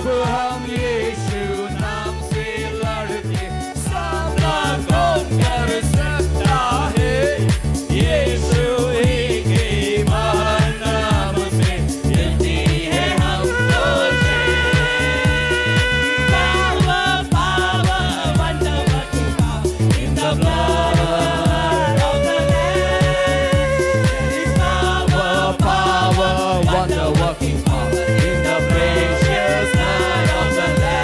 för हम यीशु नाम से लड़के सामना कौन कर सकता है यीशु ही के महान नाम से मिलती है हमको power power wonder working power in the blood of the Lamb there is power power wonder working power in the precious blood of the Lamb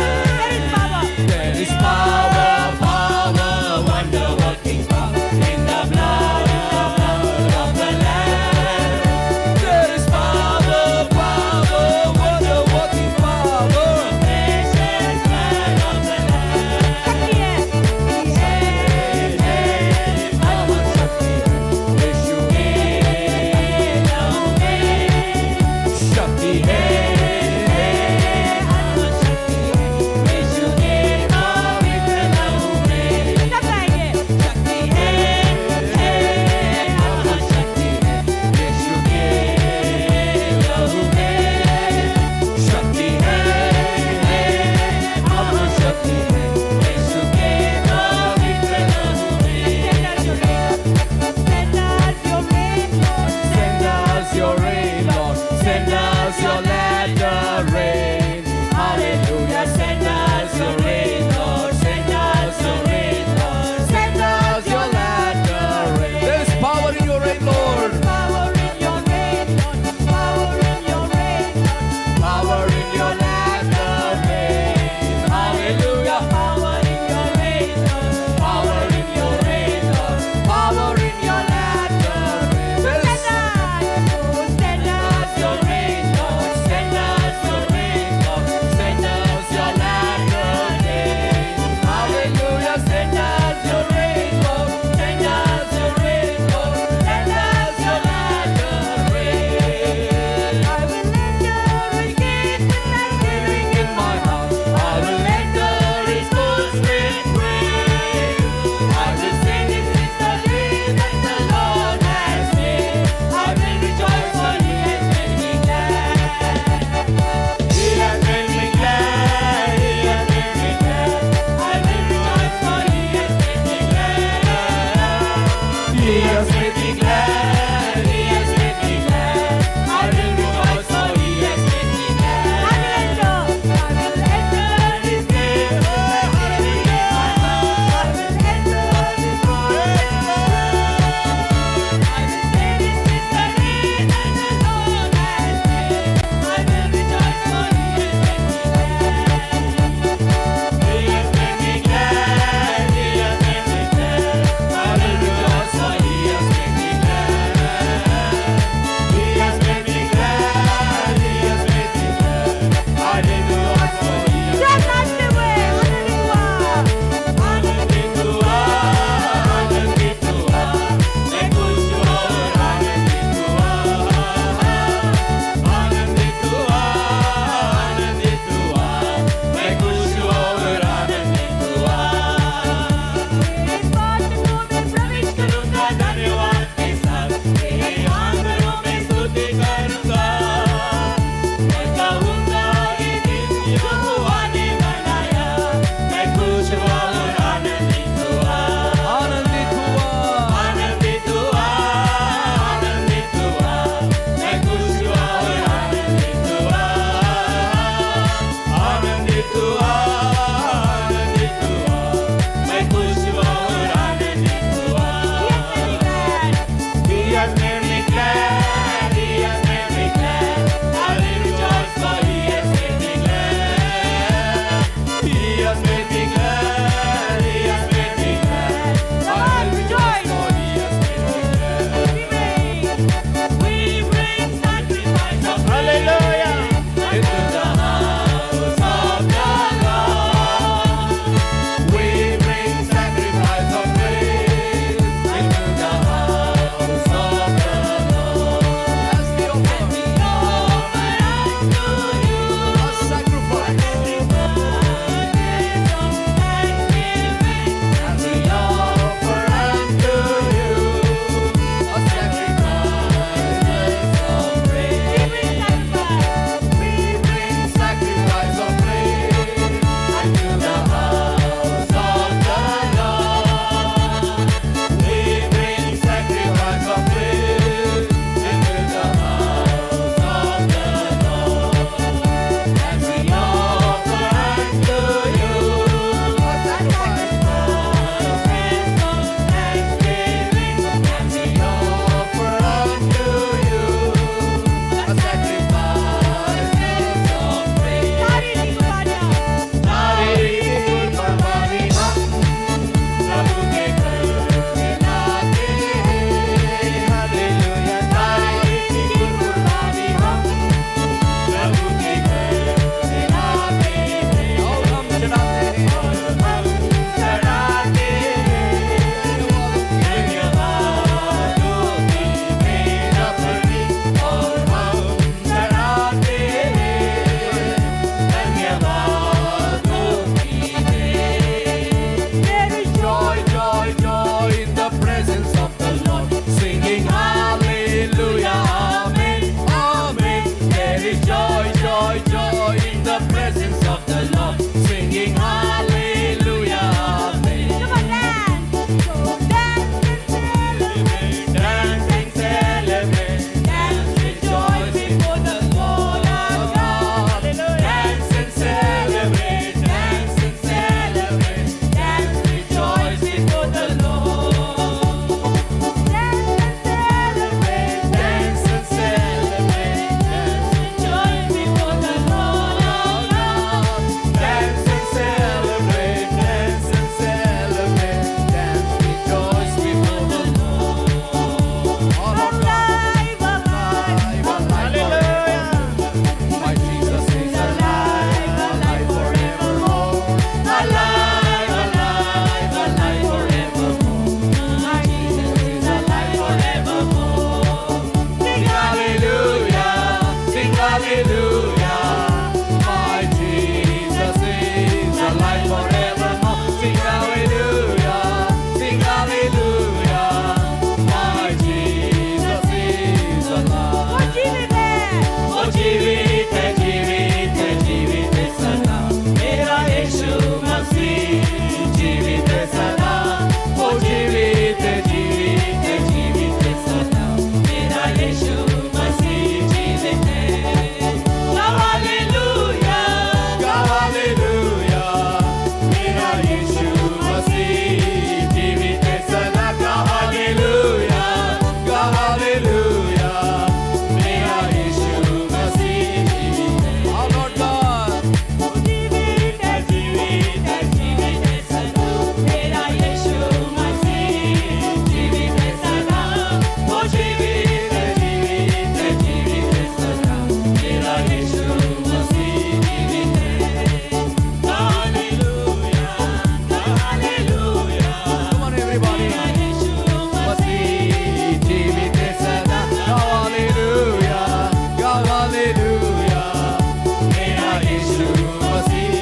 यीशु मसीह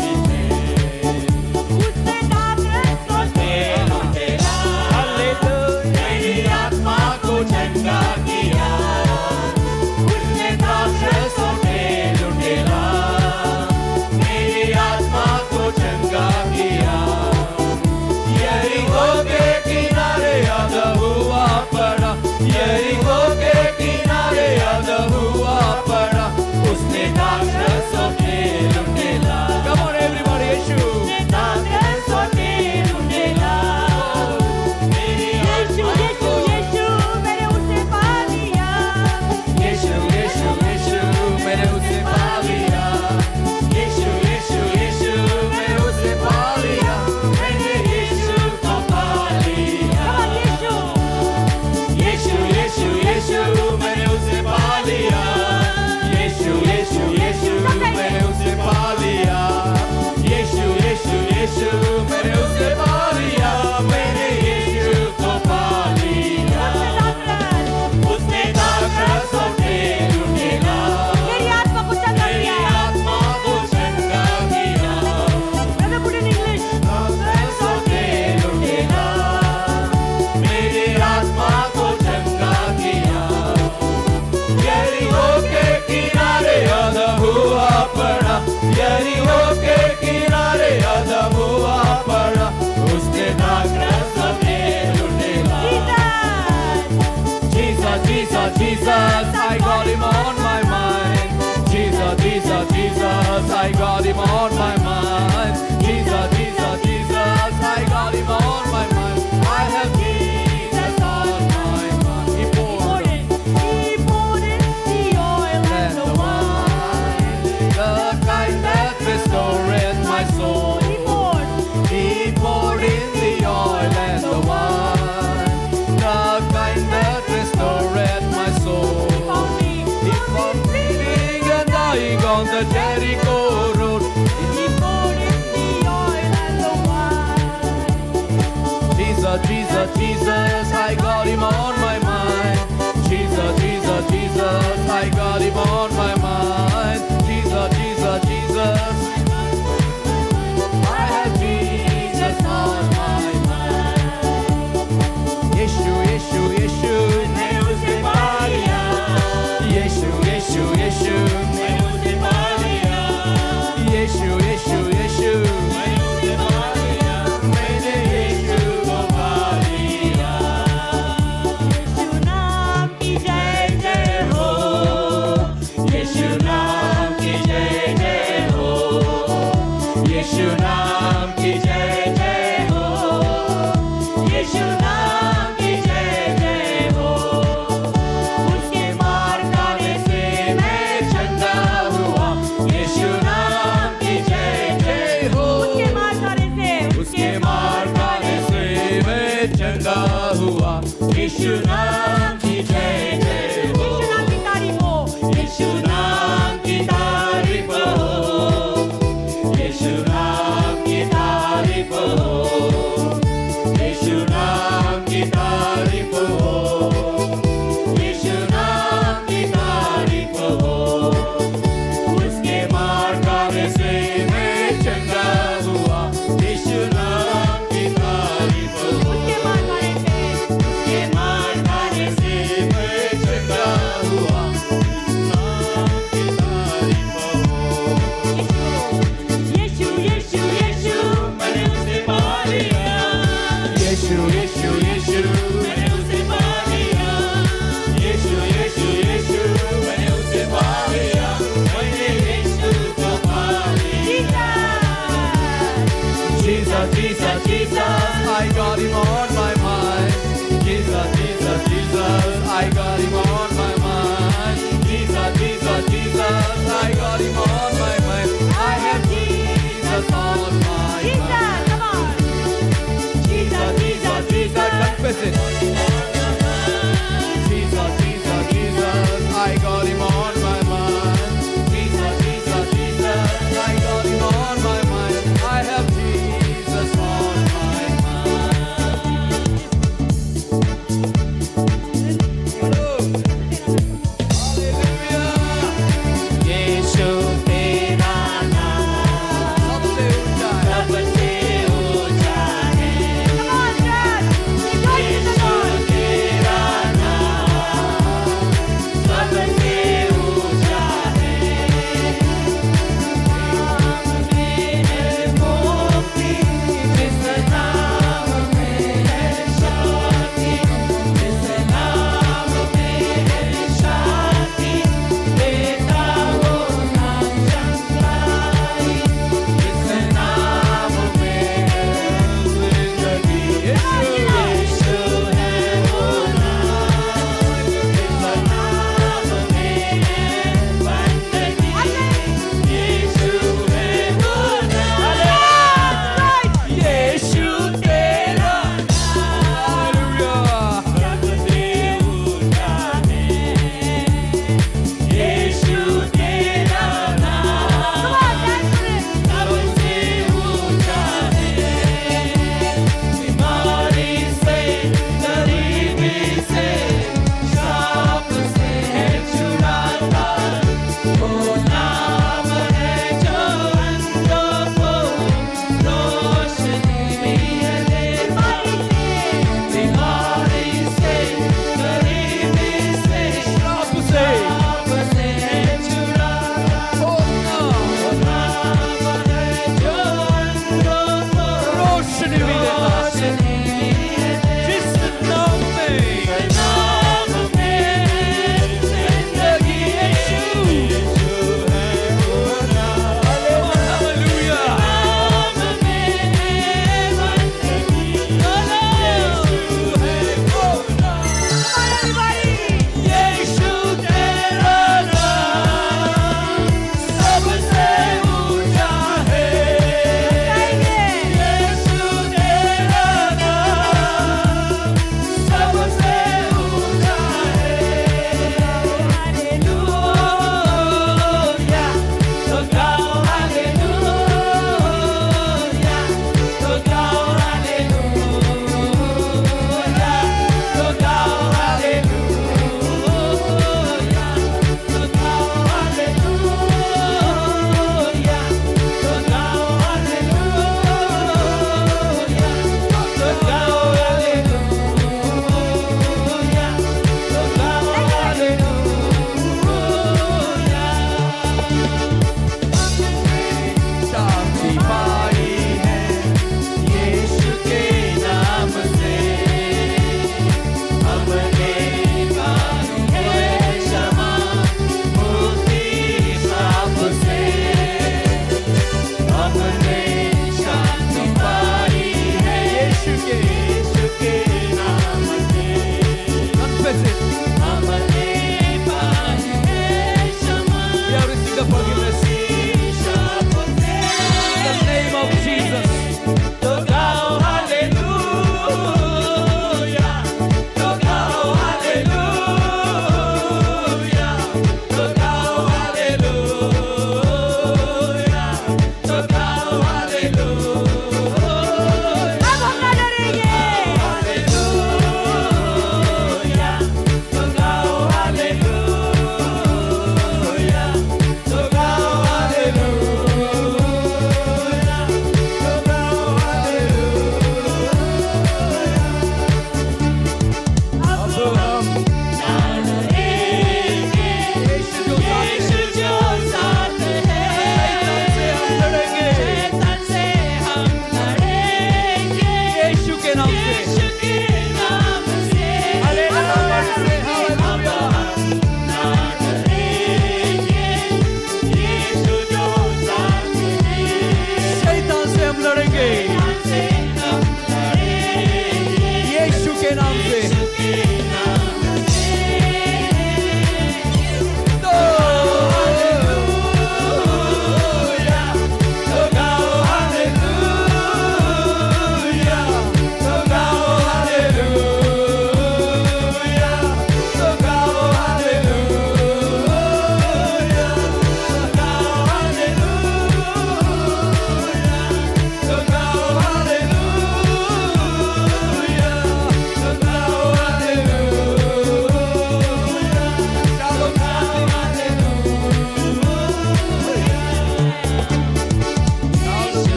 विचे उसने ताकत को तेरा हालेलुया मेरी आत्मा को चंगा किया उसने दास सोने लुटेरा मेरी आत्मा को चंगा किया यरीहो के किनारे याद हुआ पड़ा यरीहो के किनारे याद हुआ पड़ा उसने दास सोने लुटेरा Come on everybody यीशु ताकत सोने लुटेरा मेरी यीशु यीशु यीशु मैंने उसे पा लिया यीशु यीशु यीशु मैंने उसे पा लिया यीशु यीशु यीशु मैंने उसे पा लिया मैंने यीशु को पा लिया यीशु यीशु यीशु मैंने उसे पा लिया यीशु यीशु यीशु मैंने उसे पा लिया यीशु यीशु यीशु मैंने उसे पा लिया मैंने यीशु को पा लिया उसने ताकत सोने लुटेरा मेरी आत्मा को चंगा मेरी किया आत्मा को चंगा किया Brother, put in English. ताकत सोने लुटेरा मेरी आत्मा को चंगा किया यरीहो के किनारे याद हुआ पड़ा यरीहो के किनारे याद हुआ पड़ा उसने ताकत सोने लुटेरा Jesus. Jesus, Jesus, Jesus, I got him on my mind. Jesus, Jesus, Jesus, I got him on my mind. Jesus, Jesus, Jesus, I got him on my mind. I have Jesus on my mind. He poured He poured in the oil and the wine. the kind that restoreth my soul. He poured. He poured in the oil and the wine, the kind that restoreth my soul. Found me. He found me sitting and dying on the Jericho road. He poured in the oil and the wine. Jesus, Jesus, Jesus, I got him on my mind. Jesus, Jesus, Jesus, I got him on my mind. Jesus, Jesus, Jesus, I have Jesus on my mind. Yeshu, Yeshu, Yeshu, मैंने उसे पा लिया. Yeshu, Yeshu, Yeshu, मैंने उसे पा लिया. Yeshu, Yeshu, Yeshu, मैंने उसे पा लिया. मैंने यीशु को पा लिया. यीशु नाम की जय जय हो. यीशु नाम की जय जय हो. यीशु नाम की जय जय हो. यीशु नाम की जय जय हो. उसके मार खाने से मैं चंगा हुआ. यीशु नाम की जय जय हो. उसके मार खाने से उसके मार खाने से मैं चंगा हुआ. यीशु नाम की जय जय हो. यीशु नाम की तारीफ हो. यीशु नाम की तारीफ हो. यीशु नाम की तारीफ fullness. The name of Jesus. Tocao aleluya, tocao aleluya, tocao aleluya, tocao aleluya. Vamos, Mandareye. Aleluya, tocao aleluya, tocao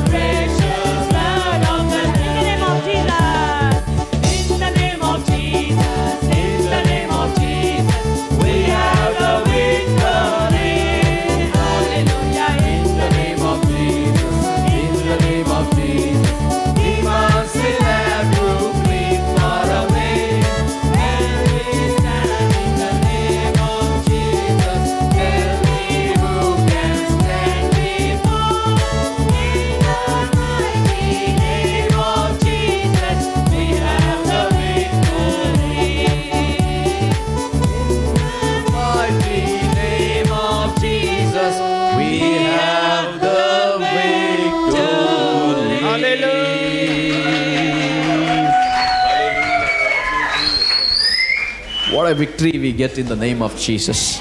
precious blood of the In the name of Jesus. In the name of Jesus, in the name of Jesus, we have the victory. Hallelujah. In the name of Jesus, in the name of Jesus, demons will have to flee far away. And we stand in the name of Jesus. Tell me who can stand before. In the mighty name of Jesus, we have the victory. Mighty name of Jesus, we have the victory. Hallelujah. What a victory we get in the name of Jesus.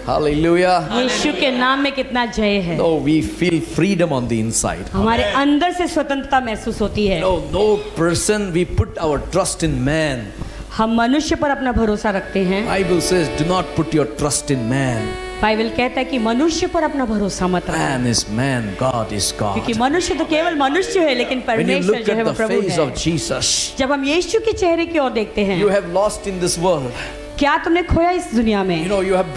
Hallelujah. यीशु के नाम में कितना जय है। No, we feel freedom on the inside. हमारे अंदर से स्वतंत्रता महसूस होती है। No person, we put our trust in man. हम मनुष्य पर अपना भरोसा रखते हैं। Bible says, do not put your trust in man. Bible कहता है कि मनुष्य पर अपना भरोसा मत रखो, Man is man, God is God. क्योंकि मनुष्य तो केवल मनुष्य है, लेकिन When you परमेश्वर look जो है at वो the प्रभु face है। of Jesus, जब हम यीशु के चेहरे की ओर देखते हैं, you have lost in this world. क्या तुमने खोया इस दुनिया में? You know, you have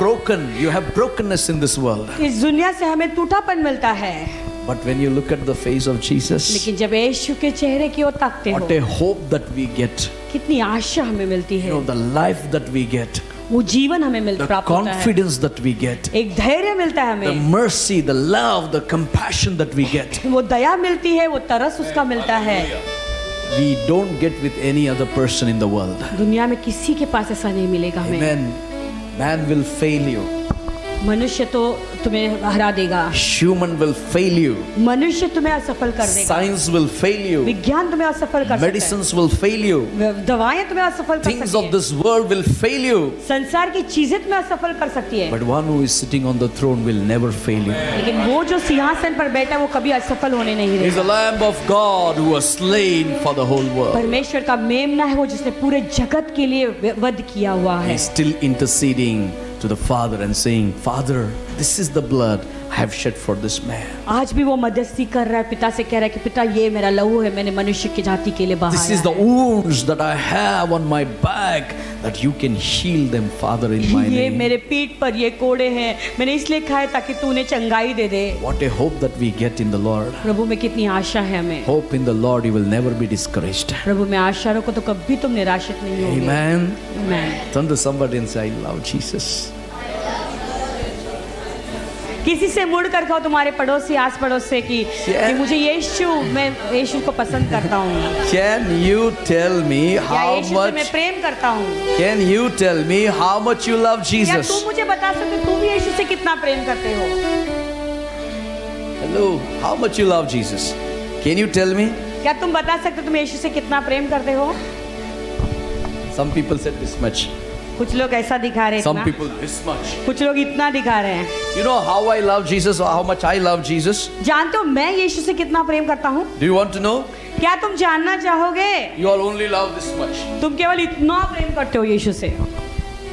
brokenness in this world. इस दुनिया से हमें टूटापन मिलता है, But when you look at the face of Jesus, लेकिन जब यीशु के चेहरे की ओर ताकते हो, what a hope that we get. कितनी आशा हमें मिलती है। You know, the life that we get, वो जीवन हमें the प्राप्त होता है, confidence that we get, एक धैर्य मिलता है the हमें, mercy, the love, the compassion that we get. वो दया मिलती है, वो तरस उसका मिलता है। We don't get with any other person in the world. दुनिया में किसी के पास ऐसा नहीं मिलेगा हमें। Amen. Man will fail you. मनुष्य तो तुम्हें हरा देगा, Human will fail you. मनुष्य तुम्हें असफल कर देगा, Science will fail you. विज्ञान तुम्हें असफल कर सकता Medicines will fail you. है, दवाएं तुम्हें असफल कर Things सकती of है, this world will fail you. संसार की चीजें तुम्हें असफल कर सकती है, But one who is sitting on the throne will never fail you. लेकिन वो जो सिंहासन पर बैठा है वो कभी असफल होने नहीं He is the देगा। Lamb of God who was slain for the whole world. परमेश्वर का मेमना है वो, जिसने पूरे जगत के लिए वध किया हुआ He है। is still interceding to the Father and saying, Father, this is the blood I have shed for this man. आज भी वो मध्यस्थी कर रहा है, पिता से कह रहा है कि पिता ये मेरा लहू है, मैंने मनुष्य की जाति के लिए This is बहाया the wounds that I have on my back, that you can heal them, Father, in my है। ये name. मेरे पीठ पर ये कोड़े हैं, मैंने इसलिए खाए ताकि तू उन्हें चंगाई दे दे। What a hope that we get in the Lord. प्रभु में कितनी आशा है हमें। Hope in the Lord, you will never be discouraged. प्रभु में आशा रखो तो कभी तुम निराशित नहीं होगे। Amen. Amen। Turn to somebody and say, I love Jesus. किसी से मुड़ कर कहो, तुम्हारे पड़ोसी आस पड़ोस से कि मुझे मैं यीशु को पसंद करता हूँ, Can you tell me या how यीशु से मैं much? प्रेम करता हूँ, Can you tell me how much you love या Jesus? तुम मुझे बता सकते हो तुम यीशु से कितना प्रेम करते हो? Hello, how much you love Jesus? Can you tell me? क्या तुम बता सकते हो तुम यीशु से कितना प्रेम करते हो? Some people said this much. कुछ लोग ऐसा दिखा रहे हैं, Some इतना, people this much. कुछ लोग इतना दिखा रहे हैं। You know how I love Jesus or how much I love Jesus? जानते हो मैं यीशु से कितना प्रेम करता हूँ? Do you want to know? क्या तुम जानना चाहोगे? You all only love this much. तुम केवल इतना प्रेम करते हो यीशु से।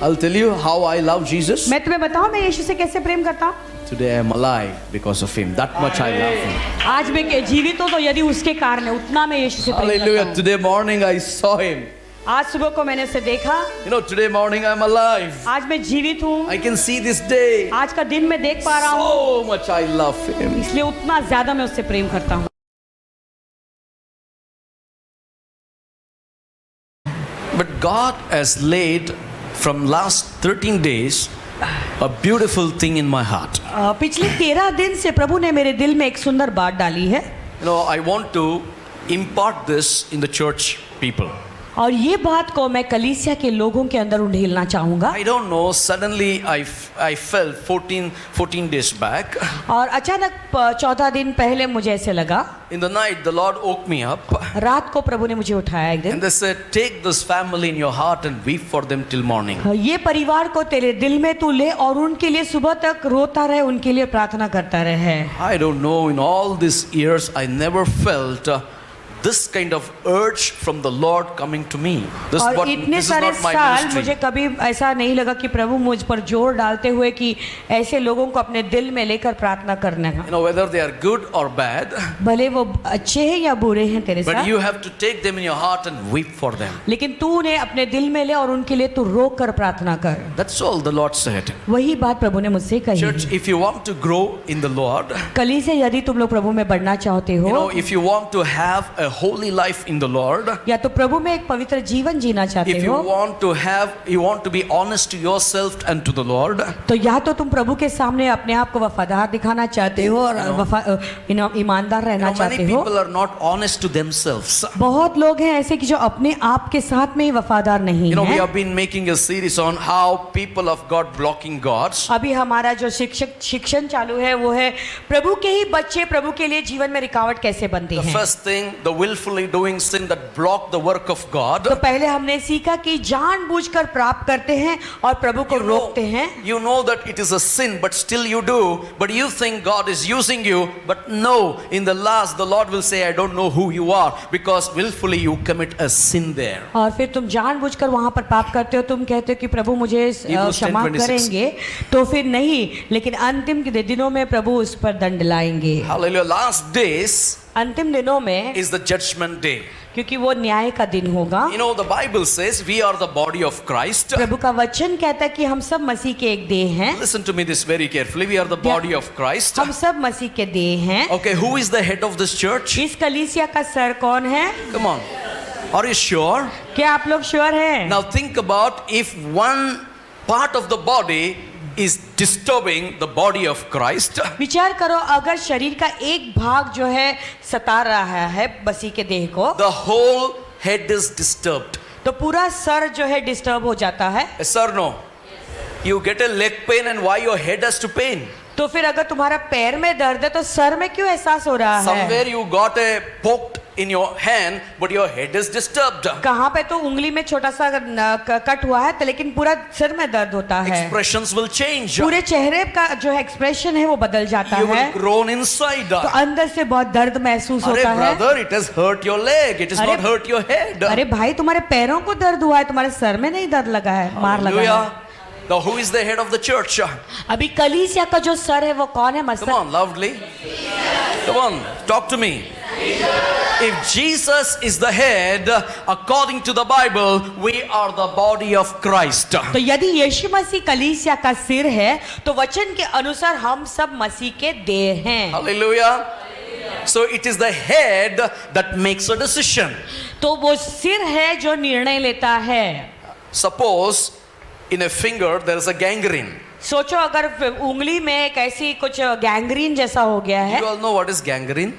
I'll tell you how I love Jesus. मैं तुम्हें बताऊं मैं यीशु से कैसे प्रेम करता हूँ? Today I am alive because of him. That much I love him. आज मैं जीवित हूँ तो यदि उसके कारण है, उतना मैं यीशु से प्रेम करता Hallelujah. हूँ। Today morning I saw him. आज सुबह को मैंने उसे देखा, You know, today morning I'm alive. आज मैं जीवित हूँ, I can see this day. आज का दिन मैं देख पा रहा हूँ, So much I love him. इसलिए उतना ज्यादा मैं उससे प्रेम करता हूँ। But God has laid from last 13 days a beautiful thing in my heart. पिछले 13 दिन से प्रभु ने मेरे दिल में एक सुंदर बात डाली है, You know, I want to impart this in the church people. और ये बात को मैं कलीसिया के लोगों के अंदर उंडेलना चाहूंगा। I don't know, suddenly I felt 14 days back. और अचानक 14 दिन पहले मुझे ऐसे लगा, In the night, the Lord woke me up रात को प्रभु ने मुझे उठाया एक दिन, and they said, take this family in your heart and weep for them till morning. ये परिवार को तेरे दिल में तू ले और उनके लिए सुबह तक रोता रहे, उनके लिए प्रार्थना करता रहे। I don't know, in all these years, I never felt this kind of urge from the Lord coming to me. और इतने This is सारे not my साल ministry. मुझे कभी ऐसा नहीं लगा कि प्रभु मुझ पर जोर डालते हुए कि ऐसे लोगों को अपने दिल में लेकर प्रार्थना करना है, You know, whether they are good or bad, भले वो अच्छे हैं या बुरे हैं तेरे but साथ, you have to take them in your heart and weep for them. लेकिन तू उन्हें अपने दिल में ले और उनके लिए तू रो कर प्रार्थना कर। That's all the Lord said. वही बात प्रभु ने मुझसे कही। Church, if you want to grow in the Lord, कली से यदि तुम लोग प्रभु में बढ़ना चाहते you know, हो, if you want to have a holy life in the Lord, या तो प्रभु में एक पवित्र जीवन जीना चाहते if you हो, want to be honest to yourself and to the Lord, तो या तो तुम प्रभु के सामने अपने आप को वफादार दिखाना चाहते हो और ईमानदार रहना many चाहते हो। people are not honest to themselves. बहुत लोग हैं ऐसे कि जो अपने आप के साथ में ही वफादार नहीं You know, we है। have been making a series on how people of God blocking God. अभी हमारा जो शिक्षण चालू है वो है प्रभु के ही बच्चे प्रभु के लिए जीवन में रुकावट कैसे बनती The हैं। first thing, the willfully doing sin that block the work of God. तो पहले हमने सीखा कि जानबूझकर प्राप्त करते हैं और प्रभु को रोकते हैं। You know that it is a sin, but still you do. But you think God is using you. But no, in the last, the Lord will say, I don't know who you are, because willfully you commit a sin there. और फिर तुम जानबूझकर वहां पर पाप करते हो, तुम कहते हो कि प्रभु मुझे Hebrews क्षमा 10:26. करेंगे, तो फिर नहीं, लेकिन अंतिम के दिनों में प्रभु उस पर दंड लाएंगे। Hallelujah. Last days अंतिम दिनों में, is the judgment day. क्योंकि वो न्याय का दिन होगा। You know, the Bible says we are the body of Christ. प्रभु का वचन कहता है कि हम सब मसीह के एक देह हैं। Listen to me this very carefully. We are the body of Christ. हम सब मसीह के देह हैं। Okay, who is the head of this church? इस कलीसिया का सर कौन है? Come on. Are you sure? क्या आप लोग श्योर हैं? Now think about if one part of the body is disturbing the body of Christ. विचार करो, अगर शरीर का एक भाग जो है सता रहा है मसीह के देह को, The whole head is disturbed. तो पूरा सर जो है डिस्टर्ब हो जाता है। Yes or no? You get a leg pain and why your head has to pain? तो फिर अगर तुम्हारा पैर में दर्द है तो सर में क्यों एहसास हो रहा है? Somewhere you got a poked in your hand, but your head is disturbed. कहाँ पे तो उंगली में छोटा सा कट हुआ है, तो लेकिन पूरा सिर में दर्द होता है। Expressions will change. पूरे चेहरे का जो एक्सप्रेशन है वो बदल जाता You है, will groan inside. तो अंदर से बहुत दर्द महसूस अरे होता है। brother, it has hurt your leg. It has अरे- not hurt your head. अरे भाई, तुम्हारे पैरों को दर्द हुआ है, तुम्हारे सर में नहीं दर्द लगा है, मार लगा है। Hallelujah. Now who is the head of the church? अभी कलीसिया का जो सर है वो कौन है? Come मस्तक। on, loudly. Come on, talk to me. If Jesus is the head, according to the Bible, we are the body of Christ. तो यदि यीशु मसीह कलीसिया का सिर है, तो वचन के अनुसार हम सब मसीह के देह हैं। Hallelujah. So it is the head that makes a decision. तो वो सिर है जो निर्णय लेता है। Suppose in a finger there is a gangrene. सोचो अगर उंगली में एक ऐसी कुछ गैंग्रीन जैसा हो गया है। You all know what is gangrene?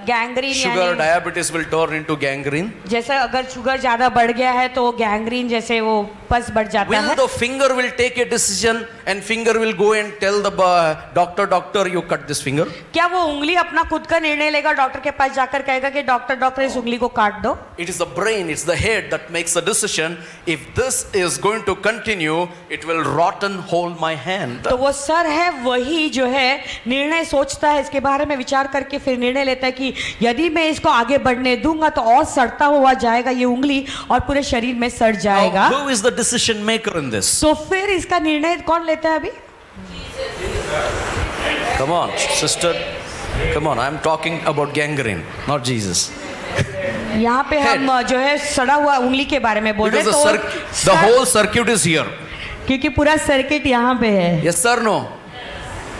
Gangrene Sugar, यानी diabetes will turn into gangrene. जैसे अगर शुगर ज्यादा बढ़ गया है तो गैंग्रीन जैसे वो पस बढ़ जाता Will है। the finger will take a decision and finger will go and tell the doctor, you cut this finger? क्या वो उंगली अपना खुद का निर्णय लेगा, डॉक्टर के पास जाकर कहेगा कि डॉक्टर इस उंगली को काट दो? It is the brain, it's the head that makes a decision. If this is going to continue, it will rot and hold my hand. तो वो सर है वही जो है निर्णय सोचता है, इसके बारे में विचार करके फिर निर्णय लेता है कि यदि मैं इसको आगे बढ़ने दूंगा तो और सड़ता हुआ जाएगा ये उंगली और पूरे शरीर में सड़ जाएगा। Now, who is the decision maker in this? तो फिर इसका निर्णय कौन लेता है अभी? Come on, sister. Come on, I'm talking about gangrene, not Jesus. यहाँ पे हम जो है सड़ा हुआ उंगली के बारे में बोल रहे Because हैं, the whole circuit is here. क्योंकि पूरा सर्किट यहाँ पे है। Yes or no?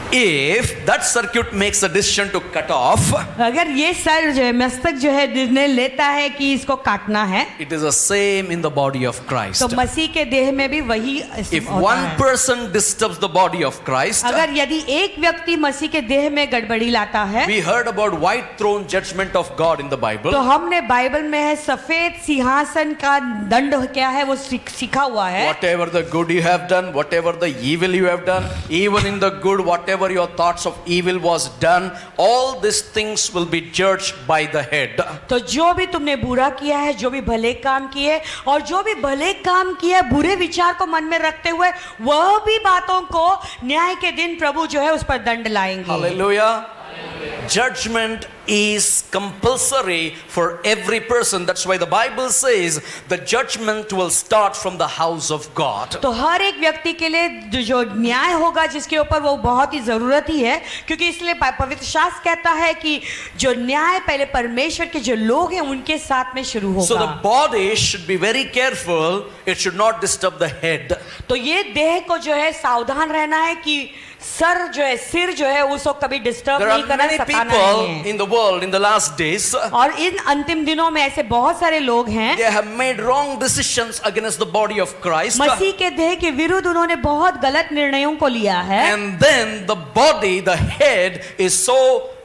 If that circuit makes a decision to cut off, अगर ये सर जो है मस्तक जो है निर्णय लेता है कि इसको काटना है, it is the same in the body of Christ. तो मसीह के देह में भी वही If होता one है। person disturbs the body of Christ, अगर यदि एक व्यक्ति मसीह के देह में गड़बड़ी लाता है, we heard about white throne judgment of God in the Bible. तो हमने बाइबल में है सफेद सिंहासन का दंड क्या है वो सीखा हुआ है। Whatever the good you have done, whatever the evil you have done, even in the good, whatever your thoughts of evil was done, all these things will be judged by the head. तो जो भी तुमने बुरा किया है, जो भी भले काम किए और जो भी भले काम किए बुरे विचार को मन में रखते हुए, वह भी बातों को न्याय के दिन प्रभु जो है उस पर दंड लाएंगे। Hallelujah. judgment is compulsory for every person. That's why the Bible says the judgment will start from the house of God. तो हर एक व्यक्ति के लिए जो न्याय होगा जिसके ऊपर वो बहुत ही जरूरत ही है, क्योंकि इसलिए पवित्र शास्त्र कहता है कि जो न्याय पहले परमेश्वर के जो लोग हैं उनके साथ में शुरू So the होगा। body should be very careful. It should not disturb the head. तो ये देह को जो है सावधान रहना है कि सर जो है, सिर जो है उसको कभी डिस्टर्ब There नहीं are करना, many सताना people नहीं है। in the world in the last days. और इन अंतिम दिनों में ऐसे बहुत सारे लोग हैं, They have made wrong decisions against the body of Christ. मसीह के देह के विरुद्ध उन्होंने बहुत गलत निर्णयों को लिया है। And then the body, the head, is so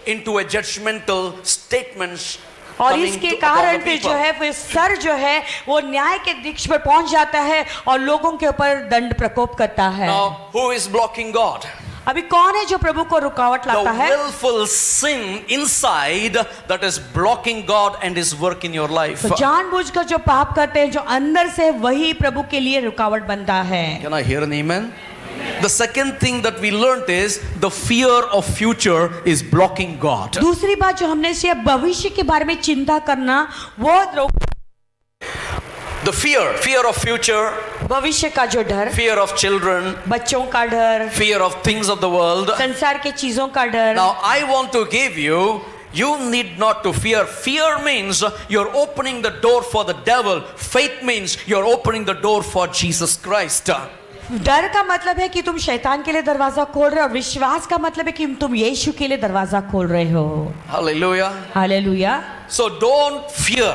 into a judgmental statements. और coming इसके to कारण upon the फिर जो people. है फिर सर जो है वो न्याय के दिक्ष पर पहुंच जाता है और लोगों के ऊपर दंड प्रकोप करता है। Now, who is blocking God? अभी कौन है जो प्रभु को रुकावट लाता The है? willful sin inside that is blocking God and His work in your life. तो जानबूझकर जो पाप करते हैं, जो अंदर से, वही प्रभु के लिए रुकावट बनता है। Can I hear an amen? The second thing that we learned is the fear of future is blocking God. दूसरी बात जो हमने सीखा, भविष्य के बारे में चिंता करना, वो The fear of future, भविष्य का जो डर, fear of children, बच्चों का डर, fear of things of the world. संसार के चीजों का डर। Now I want to give you need not to fear. Fear means you're opening the door for the devil. Faith means you're opening the door for Jesus Christ. डर का मतलब है कि तुम शैतान के लिए दरवाजा खोल रहे हो, और विश्वास का मतलब है कि तुम यीशु के लिए दरवाजा खोल रहे हो। Hallelujah. Hallelujah. So don't fear.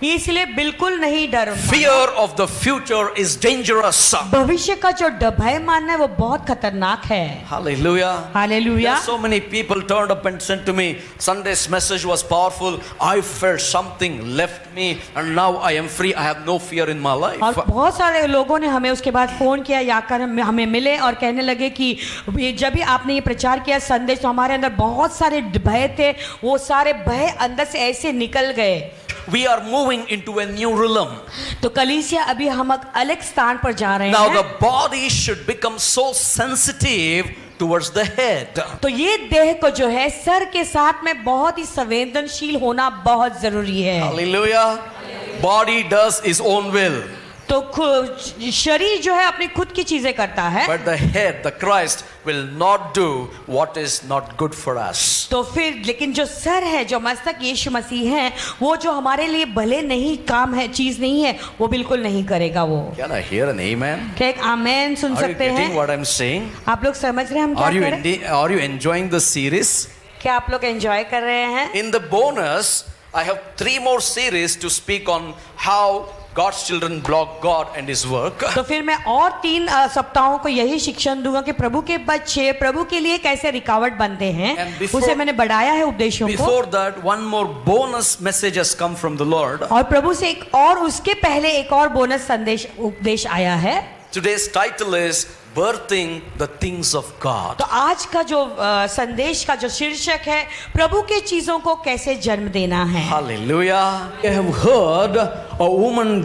इसलिए बिल्कुल नहीं डरो। Fear of the future is dangerous. भविष्य का जो भय मानना है वो बहुत खतरनाक है। Hallelujah. Hallelujah. So many people turned up and said to me, Sunday's message was powerful. I felt something left me and now I am free. I have no fear in my life. और बहुत सारे लोगों ने हमें उसके बाद phone किया या कर हमें मिले और कहने लगे कि जब भी आपने ये प्रचार किया संदेश, तो हमारे अंदर बहुत सारे भय थे, वो सारे भय अंदर से ऐसे निकल गए। We are moving into a new realm. तो कलीसिया अभी हम एक अलग स्थान पर जा रहे Now the हैं। body should become so sensitive towards the head. तो ये देह को जो है सर के साथ में बहुत ही संवेदनशील होना बहुत जरूरी है। Hallelujah. Body does its own will. तो शरीर जो है अपनी खुद की चीजें करता है, But the head, the Christ, will not do what is not good for us. तो फिर लेकिन जो सर है, जो मस्तक यीशु मसीह है, वो जो हमारे लिए भले नहीं काम है, चीज नहीं है, वो बिल्कुल नहीं करेगा वो। Can I hear an amen? क्या एक आमेन सुन Are you सकते getting हैं? what I'm saying? आप लोग समझ रहे हैं हम क्या कर रहे हैं? Are you enjoying the series? क्या आप लोग एंजॉय कर रहे हैं? In the bonus, I have 3 more series to speak on how God's children block God and His work. तो फिर मैं और 3 सप्ताहों को यही शिक्षण दूंगा कि प्रभु के बच्चे प्रभु के लिए कैसे रुकावट बनते हैं। And before- उसे मैंने बढ़ाया है उपदेशों को, Before that, one more bonus message has come from the Lord. और प्रभु से एक और उसके पहले एक और बोनस संदेश उपदेश आया है। Today's title is Birthing the Things of God. तो आज का जो संदेश का जो शीर्षक है, प्रभु के चीजों को कैसे जन्म देना है। Hallelujah. I have heard a woman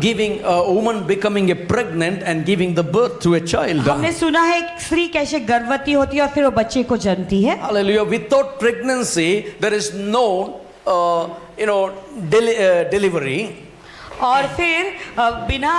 becoming pregnant and giving the birth to a child. हमने सुना है एक स्त्री कैसे गर्भवती होती है और फिर वो बच्चे को जन्मती है। Hallelujah. Without pregnancy, there is no, delivery. और फिर बिना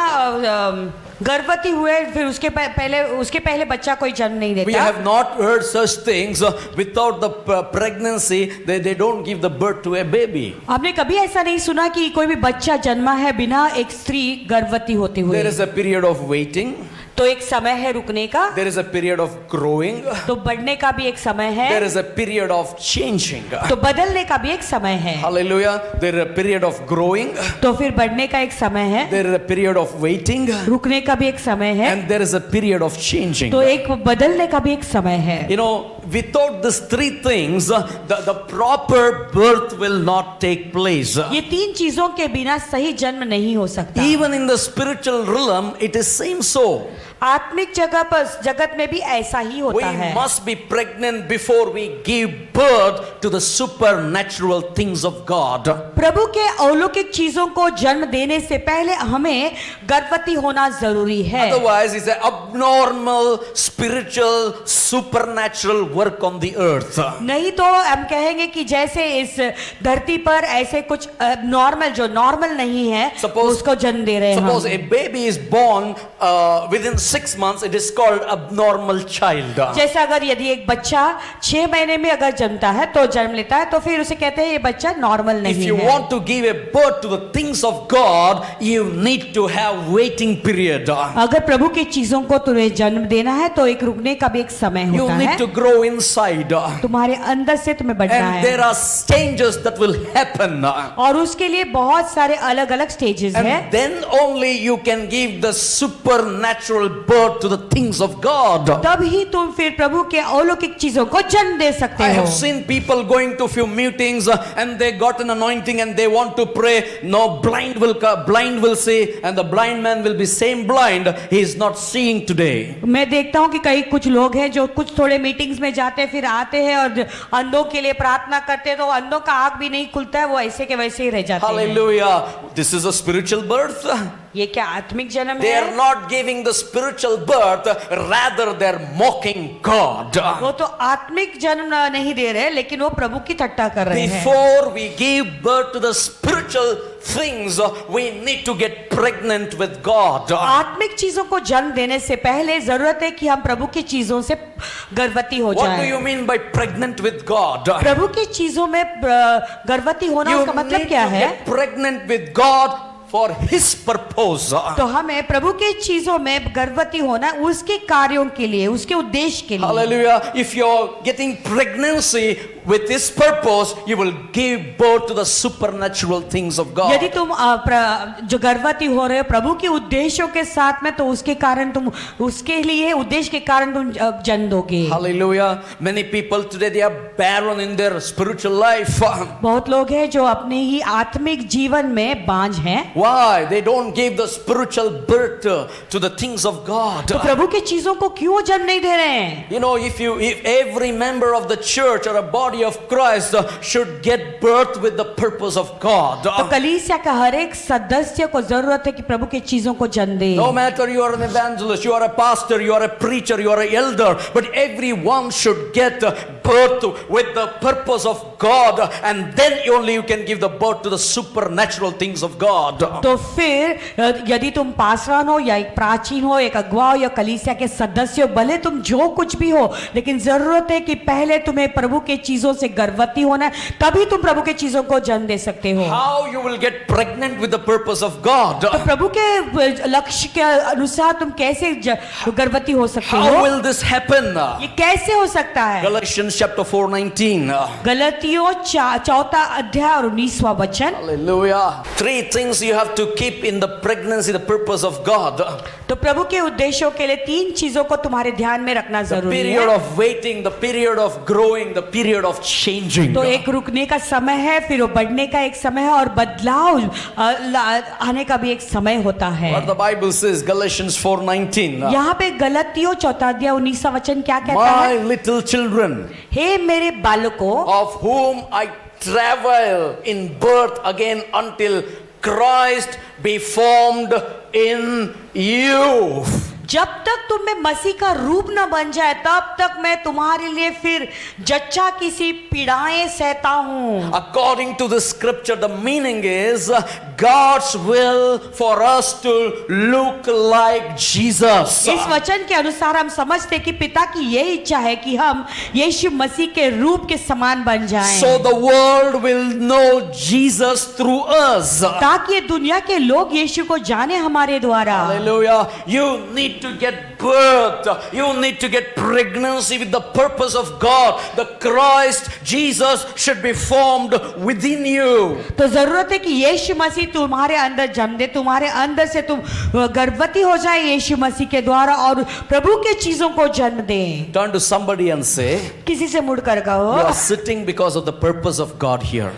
गर्भवती हुए फिर उसके पहले बच्चा कोई जन्म नहीं We देता। have not heard such things. Without the pregnancy, they don't give the birth to a baby. आपने कभी ऐसा नहीं सुना कि कोई भी बच्चा जन्मा है बिना एक स्त्री गर्भवती होते हुए। There is a period of waiting. तो एक समय है रुकने का, There is a period of growing. तो बढ़ने का भी एक समय There है, is a period of changing. तो बदलने का भी एक समय है। Hallelujah. There is a period of growing. तो फिर बढ़ने का एक समय है, There is a period of waiting. रुकने का भी एक समय है, And there is a period of changing. तो एक बदलने का भी एक समय है। Without these 3 things, the proper birth will not take place. ये 3 चीजों के बिना सही जन्म नहीं हो सकता। Even in the spiritual realm, it is same so. आत्मिक जगत में भी ऐसा ही We होता है। must be pregnant before we give birth to the supernatural things of God. प्रभु के अलौकिक चीजों को जन्म देने से पहले हमें गर्भवती होना जरूरी है। Otherwise, it's an abnormal, spiritual, supernatural work on the earth. नहीं तो हम कहेंगे कि जैसे इस धरती पर ऐसे कुछ नॉर्मल जो नॉर्मल नहीं है उसको जन्म दे रहे हैं Suppose हम। a baby is born within 6 months, it is called abnormal child. जैसे अगर यदि एक बच्चा 6 महीने में अगर जन्मता है तो जन्म लेता है तो फिर उसे कहते हैं ये बच्चा नॉर्मल If नहीं you है। want to give a birth to the things of God, you need to have waiting period. अगर प्रभु की चीजों को तुम्हें जन्म देना है तो एक रुकने का भी एक समय You होता need है। to grow inside. तुम्हारे अंदर से तुम्हें बढ़ना And there है are stages that will happen. और उसके लिए बहुत सारे अलग अलग स्टेजेस हैं। And then only you can give the supernatural birth to the things of God. तब ही तुम फिर प्रभु के अलौकिक चीजों को जन्म दे सकते I हो। have seen people going to few meetings and they got an anointing and they want to pray. No, blind will see, and the blind man will be same blind. He is not seeing today. मैं देखता हूँ कि कई कुछ लोग हैं जो कुछ थोड़े मीटिंग्स में जाते हैं फिर आते हैं और अंधों के लिए प्रार्थना करते हैं तो अंधों का आंख भी नहीं खुलता है, वो ऐसे के वैसे ही रह जाते हैं। Hallelujah. This is a spiritual birth. ये क्या आत्मिक जन्म They are है? not giving the spiritual birth, rather they're mocking God. वो तो आत्मिक जन्म नहीं दे रहे लेकिन वो प्रभु की ठट्टा कर रहे हैं। Before we give birth to the spiritual things, we need to get pregnant with God. आत्मिक चीजों को जन्म देने से पहले जरूरत है कि हम प्रभु की चीजों से गर्भवती हो What do जाएं। you mean by pregnant with God? प्रभु की चीजों में गर्भवती होना You उसका need मतलब to क्या है? get pregnant with God for His purpose. तो हमें प्रभु के चीजों में गर्भवती होना उसके कार्यों के लिए, उसके उद्देश्य के लिए। Hallelujah. If you're getting pregnancy with this purpose, you will give birth to the supernatural things of God. यदि तुम जो गर्भवती हो रहे हो प्रभु के उद्देश्यों के साथ में तो उसके कारण तुम उसके लिए उद्देश्य के कारण तुम जन्म दोगे। Hallelujah. Many people today, they are barren in their spiritual life. बहुत लोग हैं जो अपने ही आत्मिक जीवन में बांझ हैं। Why? They don't give the spiritual birth to the things of God. तो प्रभु की चीजों को क्यों जन्म नहीं दे रहे हैं? You know, if every member of the church or a body of Christ should get birth with the purpose of God. तो कलीसिया का हर एक सदस्य को जरूरत है कि प्रभु की चीजों को जन्म दे। No matter you are an evangelist, you are a pastor, you are a preacher, you are an elder, but everyone should get birth with the purpose of God, and then only you can give the birth to the supernatural things of God. तो फिर यदि तुम पासवान हो या एक प्राचीन हो, एक अगुवा हो या कलीसिया के सदस्य हो, भले तुम जो कुछ भी हो, लेकिन जरूरत है कि पहले तुम्हें प्रभु के चीजों से गर्भवती होना है, तभी तुम प्रभु के चीजों को जन्म दे सकते हो। How you will get pregnant with the purpose of God? तो प्रभु के लक्ष्य के अनुसार तुम कैसे गर्भवती हो सकते How हो? will this happen? ये कैसे हो सकता है? Galatians chapter 4:19. गलतियों 4 अध्याय और 19वां वचन। Hallelujah. 3 things you have to keep in the pregnancy, the purpose of God. तो प्रभु के उद्देश्यों के लिए 3 चीजों को तुम्हारे ध्यान में रखना The जरूरी period है। of waiting, the period of growing, the period of changing. तो एक रुकने का समय है, फिर वो बढ़ने का एक समय है और बदलाव आने का भी एक समय होता है। What the Bible says, Galatians 4:19. यहाँ पे गलतियों 4 अध्याय 19वां वचन क्या कहता My है? little children, हे मेरे बालकों, of whom I travel in birth again until Christ be formed in you. जब तक तुम में मसीह का रूप न बन जाए तब तक मैं तुम्हारे लिए फिर जच्चा किसी पीड़ाएं सहता हूं। According to the scripture, the meaning is God's will for us to look like Jesus. इस वचन के अनुसार हम समझते हैं कि पिता की यही इच्छा है कि हम यीशु मसीह के रूप के समान बन जाएं, So the world will know Jesus through us. ताकि ये दुनिया के लोग यीशु को जाने हमारे द्वारा। Hallelujah. You need to get birth. You need to get pregnancy with the purpose of God. The Christ Jesus should be formed within you. तो जरूरत है कि यीशु मसीह तुम्हारे अंदर जन्म दे, तुम्हारे अंदर से तुम गर्भवती हो जाए यीशु मसीह के द्वारा और प्रभु के चीजों को जन्म दे। Turn to somebody and say, किसी से मुड़कर you कहो, are sitting because of the purpose of God here.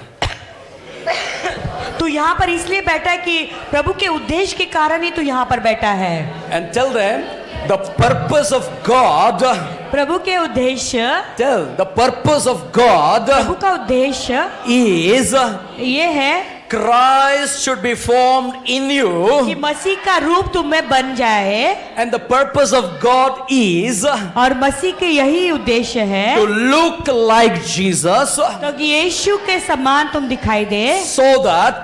तू यहाँ पर इसलिए बैठा है कि प्रभु के उद्देश्य के कारण ही तू यहाँ पर बैठा है। And tell them, The purpose of God, प्रभु के उद्देश्य, tell, the purpose of God प्रभु का उद्देश्य is ये है Christ should be formed in कि you, मसीह का रूप तुम में बन जाए, and the purpose of God is और मसीह के यही उद्देश्य है to look like Jesus, तो कि यीशु के समान तुम दिखाई दे, so that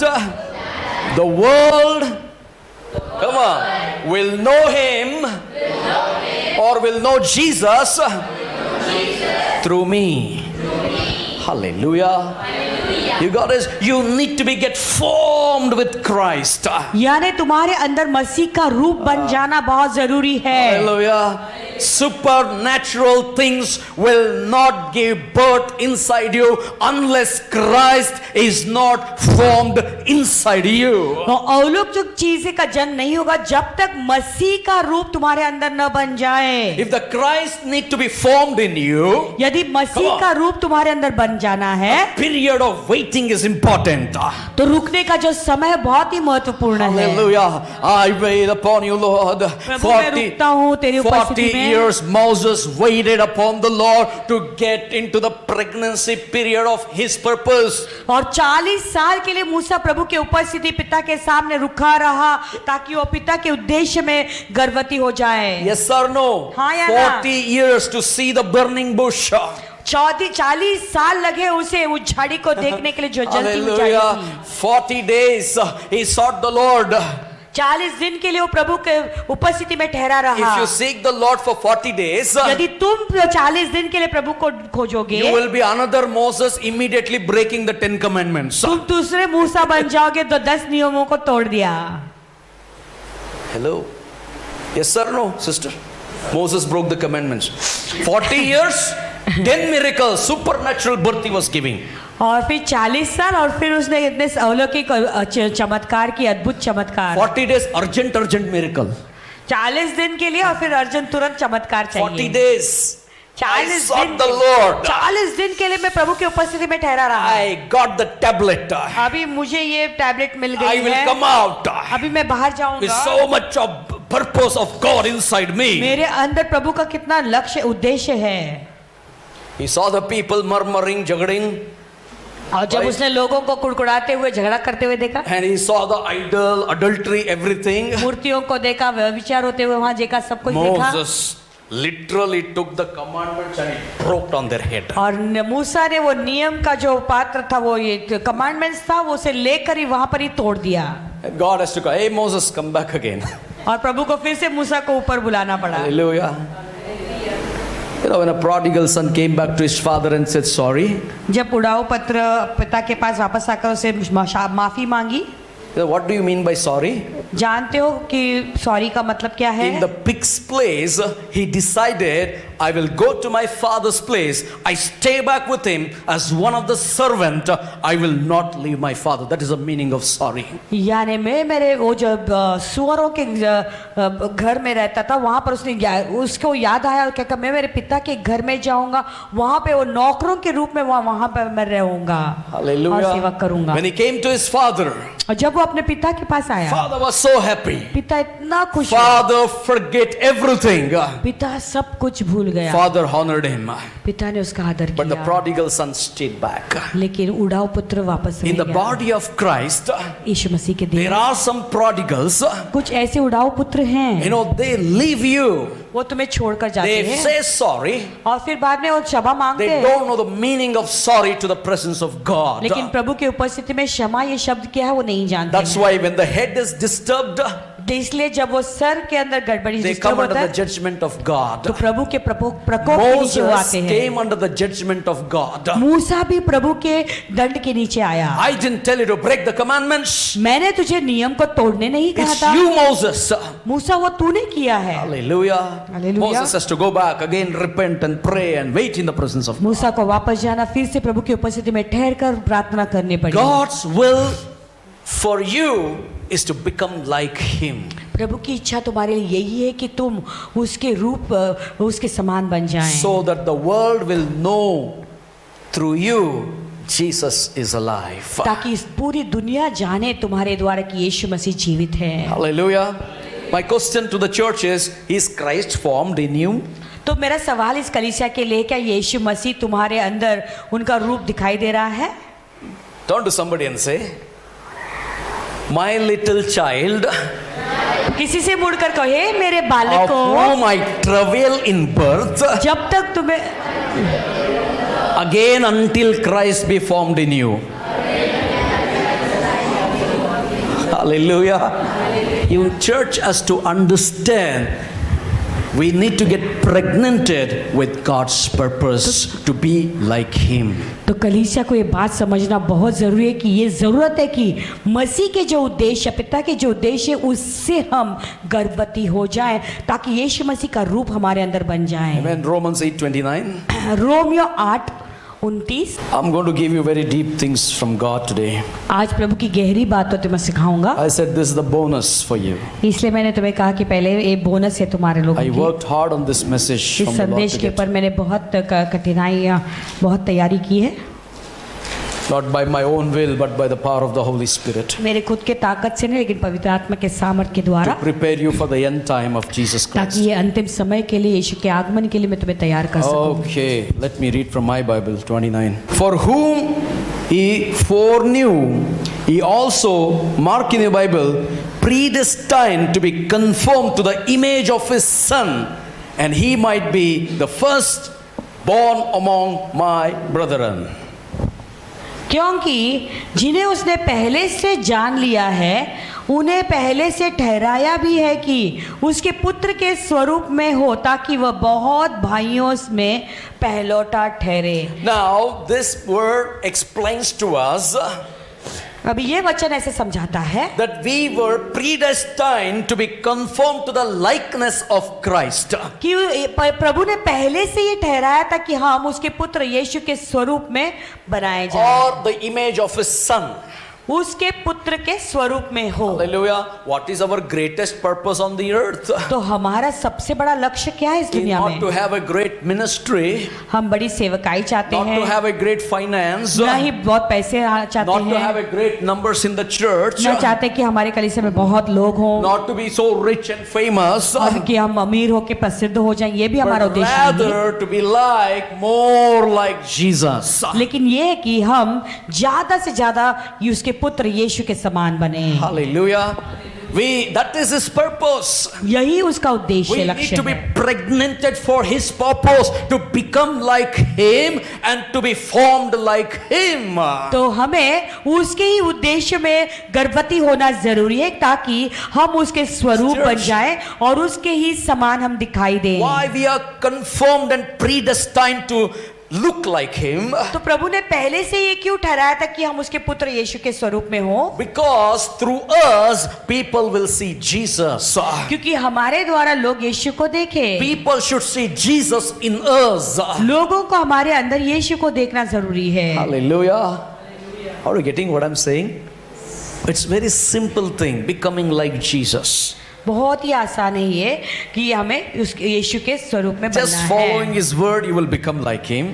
the world, come on, will know him or will know Jesus through me. Hallelujah. You got this. You need to be get formed with Christ. यानी तुम्हारे अंदर मसीह का रूप बन जाना बहुत जरूरी है। Hallelujah. Supernatural things will not give birth inside you unless Christ is not formed inside you. तो अलौकिक चीजें का जन्म नहीं होगा जब तक मसीह का रूप तुम्हारे अंदर न बन जाए। If the Christ need to be formed in you, यदि मसीह का रूप तुम्हारे अंदर बन जाना है period of waiting is important. तो रुकने का जो समय बहुत ही महत्वपूर्ण है। Hallelujah. I wait upon you, Lord. प्रभु मैं रुकता हूँ तेरी 40 उपस्थिति में। years Moses waited upon the Lord to get into the pregnancy period of his purpose. और 40 साल के लिए मूसा प्रभु के उपस्थिति पिता के सामने रुका रहा ताकि वो पिता के उद्देश्य में गर्भवती हो जाए। Yes or no? हाँ या ना? 40 years to see the burning bush. 40 साल लगे उसे उस झाड़ी को देखने के लिए जो जलती हुई झाड़ी Hallelujah. थी। 40 days he sought the Lord. 40 दिन के लिए वो प्रभु के उपस्थिति में ठहरा If रहा। you seek the Lord for 40 days, यदि तुम 40 दिन के लिए प्रभु को खोजोगे you will be another Moses immediately breaking the 10 commandments. तुम दूसरे मूसा बन जाओगे तो 10 नियमों को तोड़ दिया। Hello? Yes or no, sister? Moses broke the commandments. 40 years, 10 miracles, supernatural birth he was giving. और फिर 40 साल और फिर उसने इतने अलौकिक चमत्कार की, अद्भुत चमत्कार। 40 days, urgent miracle. 40 दिन के लिए और फिर अर्जेंट तुरंत चमत्कार 40 चाहिए। days, I 40 sought दिन the Lord. 40 दिन के लिए मैं प्रभु की उपस्थिति में ठहरा रहा। I got the tablet. अभी मुझे ये टैबलेट मिल I गई will है। come out अभी मैं बाहर with जाऊंगा। so much of purpose of God inside me. मेरे अंदर प्रभु का कितना लक्ष्य उद्देश्य है। He saw the people murmuring, jagding, और जब उसने लोगों को कुड़कुड़ाते हुए झगड़ा करते हुए देखा, and he saw the idol, adultery, everything. मूर्तियों को देखा, व्यभिचार होते हुए वहां देखा, सब कुछ देखा। Moses literally took the commandments and he broke on their head. और मूसा ने वो नियम का जो पात्र था, वो ये कमांडमेंट्स था, वो उसे लेकर ही वहां पर ही तोड़ दिया। And God has to go, hey Moses, come back again. और प्रभु को फिर से मूसा को ऊपर बुलाना पड़ा। Hallelujah. You know, when a prodigal son came back to his father and said sorry, जब उड़ाऊ पत्र पिता के पास वापस आकर उसे माफी मांगी, you know, what do you mean by sorry? जानते हो कि सॉरी का मतलब क्या है? In the pig's place, he decided, I will go to my father's place. I stay back with him as one of the servant. I will not leave my father. That is the meaning of sorry. यानी मैं मेरे वो जब सुअरों के घर में रहता था, वहां पर उसको याद आया क्या मैं मेरे पिता के घर में जाऊंगा, वहां पे वो नौकरों के रूप में वहां पर मैं रहूंगा और सेवा करूंगा। When he came to his father, और जब वो अपने पिता के पास आया, father was so happy. पिता इतना खुश हुआ, Father forget everything. पिता सब कुछ भूल गया। Father honored him. पिता ने उसका आदर But the किया, prodigal son stayed back. लेकिन उड़ाऊ पुत्र वापस In रह the गया। body of Christ, यीशु मसीह के there दिन are some prodigals. कुछ ऐसे उड़ाऊ पुत्र हैं, You know, they leave you. वो तुम्हें छोड़कर जाते They हैं say sorry. और फिर बाद में वो क्षमा मांगते They हैं, don't know the meaning of sorry to the presence of God. लेकिन प्रभु की उपस्थिति में क्षमा ये शब्द क्या है वो नहीं जानते That's हैं। why when the head is disturbed, इसलिए जब वो सर के अंदर गड़बड़ी they डिस्टर्ब come under होता the है judgment of God. तो प्रभु के प्रकोप के नीचे वो Moses आते हैं। came under the judgment of God. मूसा भी प्रभु के दंड के नीचे आया। I didn't tell you to break the commandments. मैंने तुझे नियम को तोड़ने नहीं कहा It's था, you, Moses. मूसा वो तूने किया है। Hallelujah. Hallelujah. Moses has to go back again, repent and pray and wait in the presence of God. मूसा को वापस जाना, फिर से प्रभु की उपस्थिति में ठहर कर प्रार्थना करनी पड़ी। God's will for you is to become like Him. प्रभु की इच्छा तुम्हारे लिए यही है कि तुम उसके रूप उसके समान बन जाएं, So that the world will know through you Jesus is alive. ताकि इस पूरी दुनिया जाने तुम्हारे द्वारा कि यीशु मसीह जीवित है। Hallelujah. My question to the church is Christ formed in you? तो मेरा सवाल इस कलीसिया के लिए, क्या यीशु मसीह तुम्हारे अंदर उनका रूप दिखाई दे रहा है? Turn to somebody and say, my little child, किसी से मुड़कर कहे, मेरे of बालकों, whom I travail in birth, जब तक तुम्हें again until Christ be formed in you. Hallelujah. You church has to understand, we need to get pregnanted with God's purpose to be like Him. तो कलीसिया को ये बात समझना बहुत जरूरी है कि ये जरूरत है कि मसीह के जो उद्देश्य, पिता के जो उद्देश्य है, उससे हम गर्भवती हो जाएं ताकि यीशु मसीह का रूप हमारे अंदर बन जाए। Amen. Romans 8:29. Romeo 8:29। I'm going to give you very deep things from God today. आज प्रभु की गहरी बातों तुम्हें सिखाऊंगा, I said this is the bonus for you. इसलिए मैंने तुम्हें कहा कि पहले ये बोनस है तुम्हारे लोगों I की। worked hard on this message इस from the Lord संदेश to के get. ऊपर मैंने बहुत कठिनाई, बहुत तैयारी की है, Not by my own will, but by the power of the Holy Spirit. मेरे खुद के ताकत से नहीं, लेकिन पवित्र आत्मा के सामर्थ के द्वारा, To prepare you for the end time of Jesus ताकि Christ. ये अंतिम समय के लिए, यीशु के आगमन के लिए मैं तुम्हें तैयार कर सकूं। Okay, let me read from my Bible 29. For whom He foreknew, He also, mark in your Bible, predestined to be conformed to the image of His Son, and He might be the first born among my brethren. क्योंकि जिन्हें उसने पहले से जान लिया है, उन्हें पहले से ठहराया भी है कि उसके पुत्र के स्वरूप में हो, ताकि वह बहुत भाइयों में पहलौठा ठहरे। Now, this word explains to us अभी ये वचन ऐसे समझाता है that we were predestined to be conformed to the likeness of Christ. कि प्रभु ने पहले से ये ठहराया था कि हम उसके पुत्र यीशु के स्वरूप में बनाए जाएं, Or the image of His Son. उसके पुत्र के स्वरूप में हो। Hallelujah. What is our greatest purpose on the earth? तो हमारा सबसे बड़ा लक्ष्य क्या है इस दुनिया Not में? to have a great ministry, हम बड़ी सेवकाई चाहते not to हैं, have a great finance, ना ही बहुत पैसे चाहते not to have हैं, a great numbers in the church, ना चाहते कि हमारे कलीसिया में बहुत लोग हों, not to be so rich and famous, और कि हम अमीर होके प्रसिद्ध हो जाएं, ये भी हमारा but उद्देश्य नहीं है। rather to be more like Jesus. लेकिन ये है कि हम ज्यादा से ज्यादा उसके पुत्र यीशु के समान बने। Hallelujah. That is His purpose. यही उसका उद्देश्य, We need लक्ष्य to be है। pregnanted for His purpose, to become like Him and to be formed like Him. तो हमें उसके ही उद्देश्य में गर्भवती होना जरूरी है, ताकि हम उसके स्वरूप बन जाएं और उसके ही समान हम दिखाई दें। Why we are conformed and predestined to look like Him? तो प्रभु ने पहले से ये क्यों ठहराया था कि हम उसके पुत्र यीशु के स्वरूप में हो? Because through us people will see Jesus. क्योंकि हमारे द्वारा लोग यीशु को देखें। People should see Jesus in us. लोगों को हमारे अंदर यीशु को देखना जरूरी है। Hallelujah. Are you getting what I'm saying? It's very simple thing, becoming like Jesus. बहुत ही आसान है ये कि हमें उस यीशु के स्वरूप में Just बनना following है। His word, you will become like Him.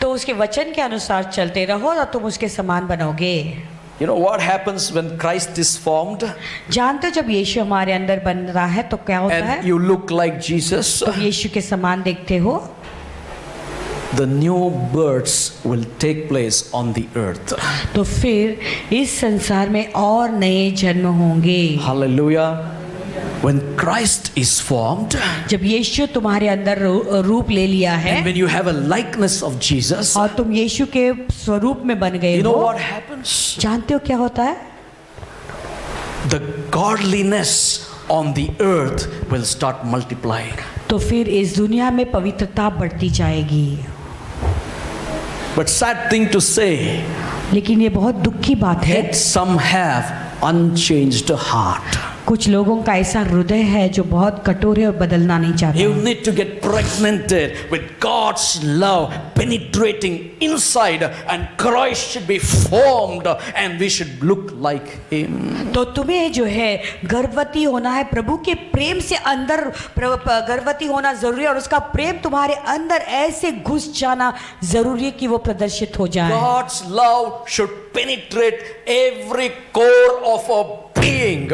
तो उसके वचन के अनुसार चलते रहो और तुम उसके समान बनोगे। You know what happens when Christ is formed जानते हो जब यीशु हमारे अंदर बन रहा है तो क्या होता and है? you look like Jesus? तो यीशु के समान देखते हो, The new births will take place on the earth. तो फिर इस संसार में और नए जन्म होंगे। Hallelujah. When Christ is formed, जब यीशु तुम्हारे अंदर रूप ले लिया है and when you have a likeness of Jesus, और तुम यीशु के स्वरूप में बन गए you know हो, what happens? जानते हो क्या होता है? The godliness on the earth will start multiplying. तो फिर इस दुनिया में पवित्रता बढ़ती जाएगी। But sad thing to say, लेकिन ये बहुत दुख की बात है, yet some have unchanged heart. कुछ लोगों का ऐसा हृदय है जो बहुत कठोर है और बदलना नहीं चाहता। You need to get pregnanted with God's love penetrating inside, and Christ should be formed and we should look like Him. तो तुम्हें जो है गर्भवती होना है, प्रभु के प्रेम से अंदर गर्भवती होना जरूरी है, और उसका प्रेम तुम्हारे अंदर ऐसे घुस जाना जरूरी है कि वो प्रदर्शित हो जाए। God's love should penetrate every core of our being.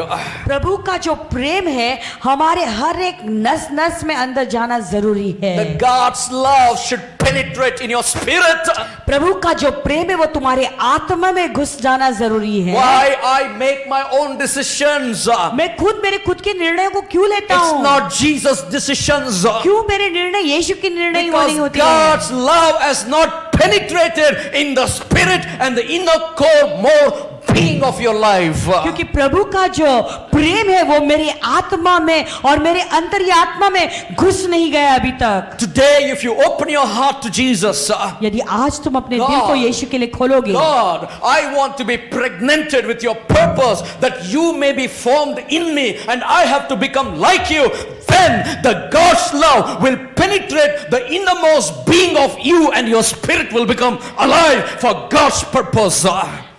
प्रभु का जो प्रेम है हमारे हर एक नस नस में अंदर जाना जरूरी है। That God's love should penetrate in your spirit. प्रभु का जो प्रेम है वो तुम्हारे आत्मा में घुस जाना जरूरी है। Why I make my own decisions? मैं मेरे खुद के निर्णयों को क्यों लेता It's हूँ? not Jesus' decisions. क्यों मेरे निर्णय यीशु की निर्णय नहीं Because होती है? God's love has not penetrated in the spirit and the inner core more being of your life. क्योंकि प्रभु का जो प्रेम है वो मेरी आत्मा में और मेरे अंतर्य आत्मा में घुस नहीं गया अभी तक। Today, if you open your heart to Jesus, यदि आज तुम अपने God, दिल को यीशु के लिए खोलोगे, God, I want to be pregnanted with your purpose that you may be formed in me and I have to become like you. Then the God's love will penetrate the innermost being of you and your spirit will become alive for God's purpose.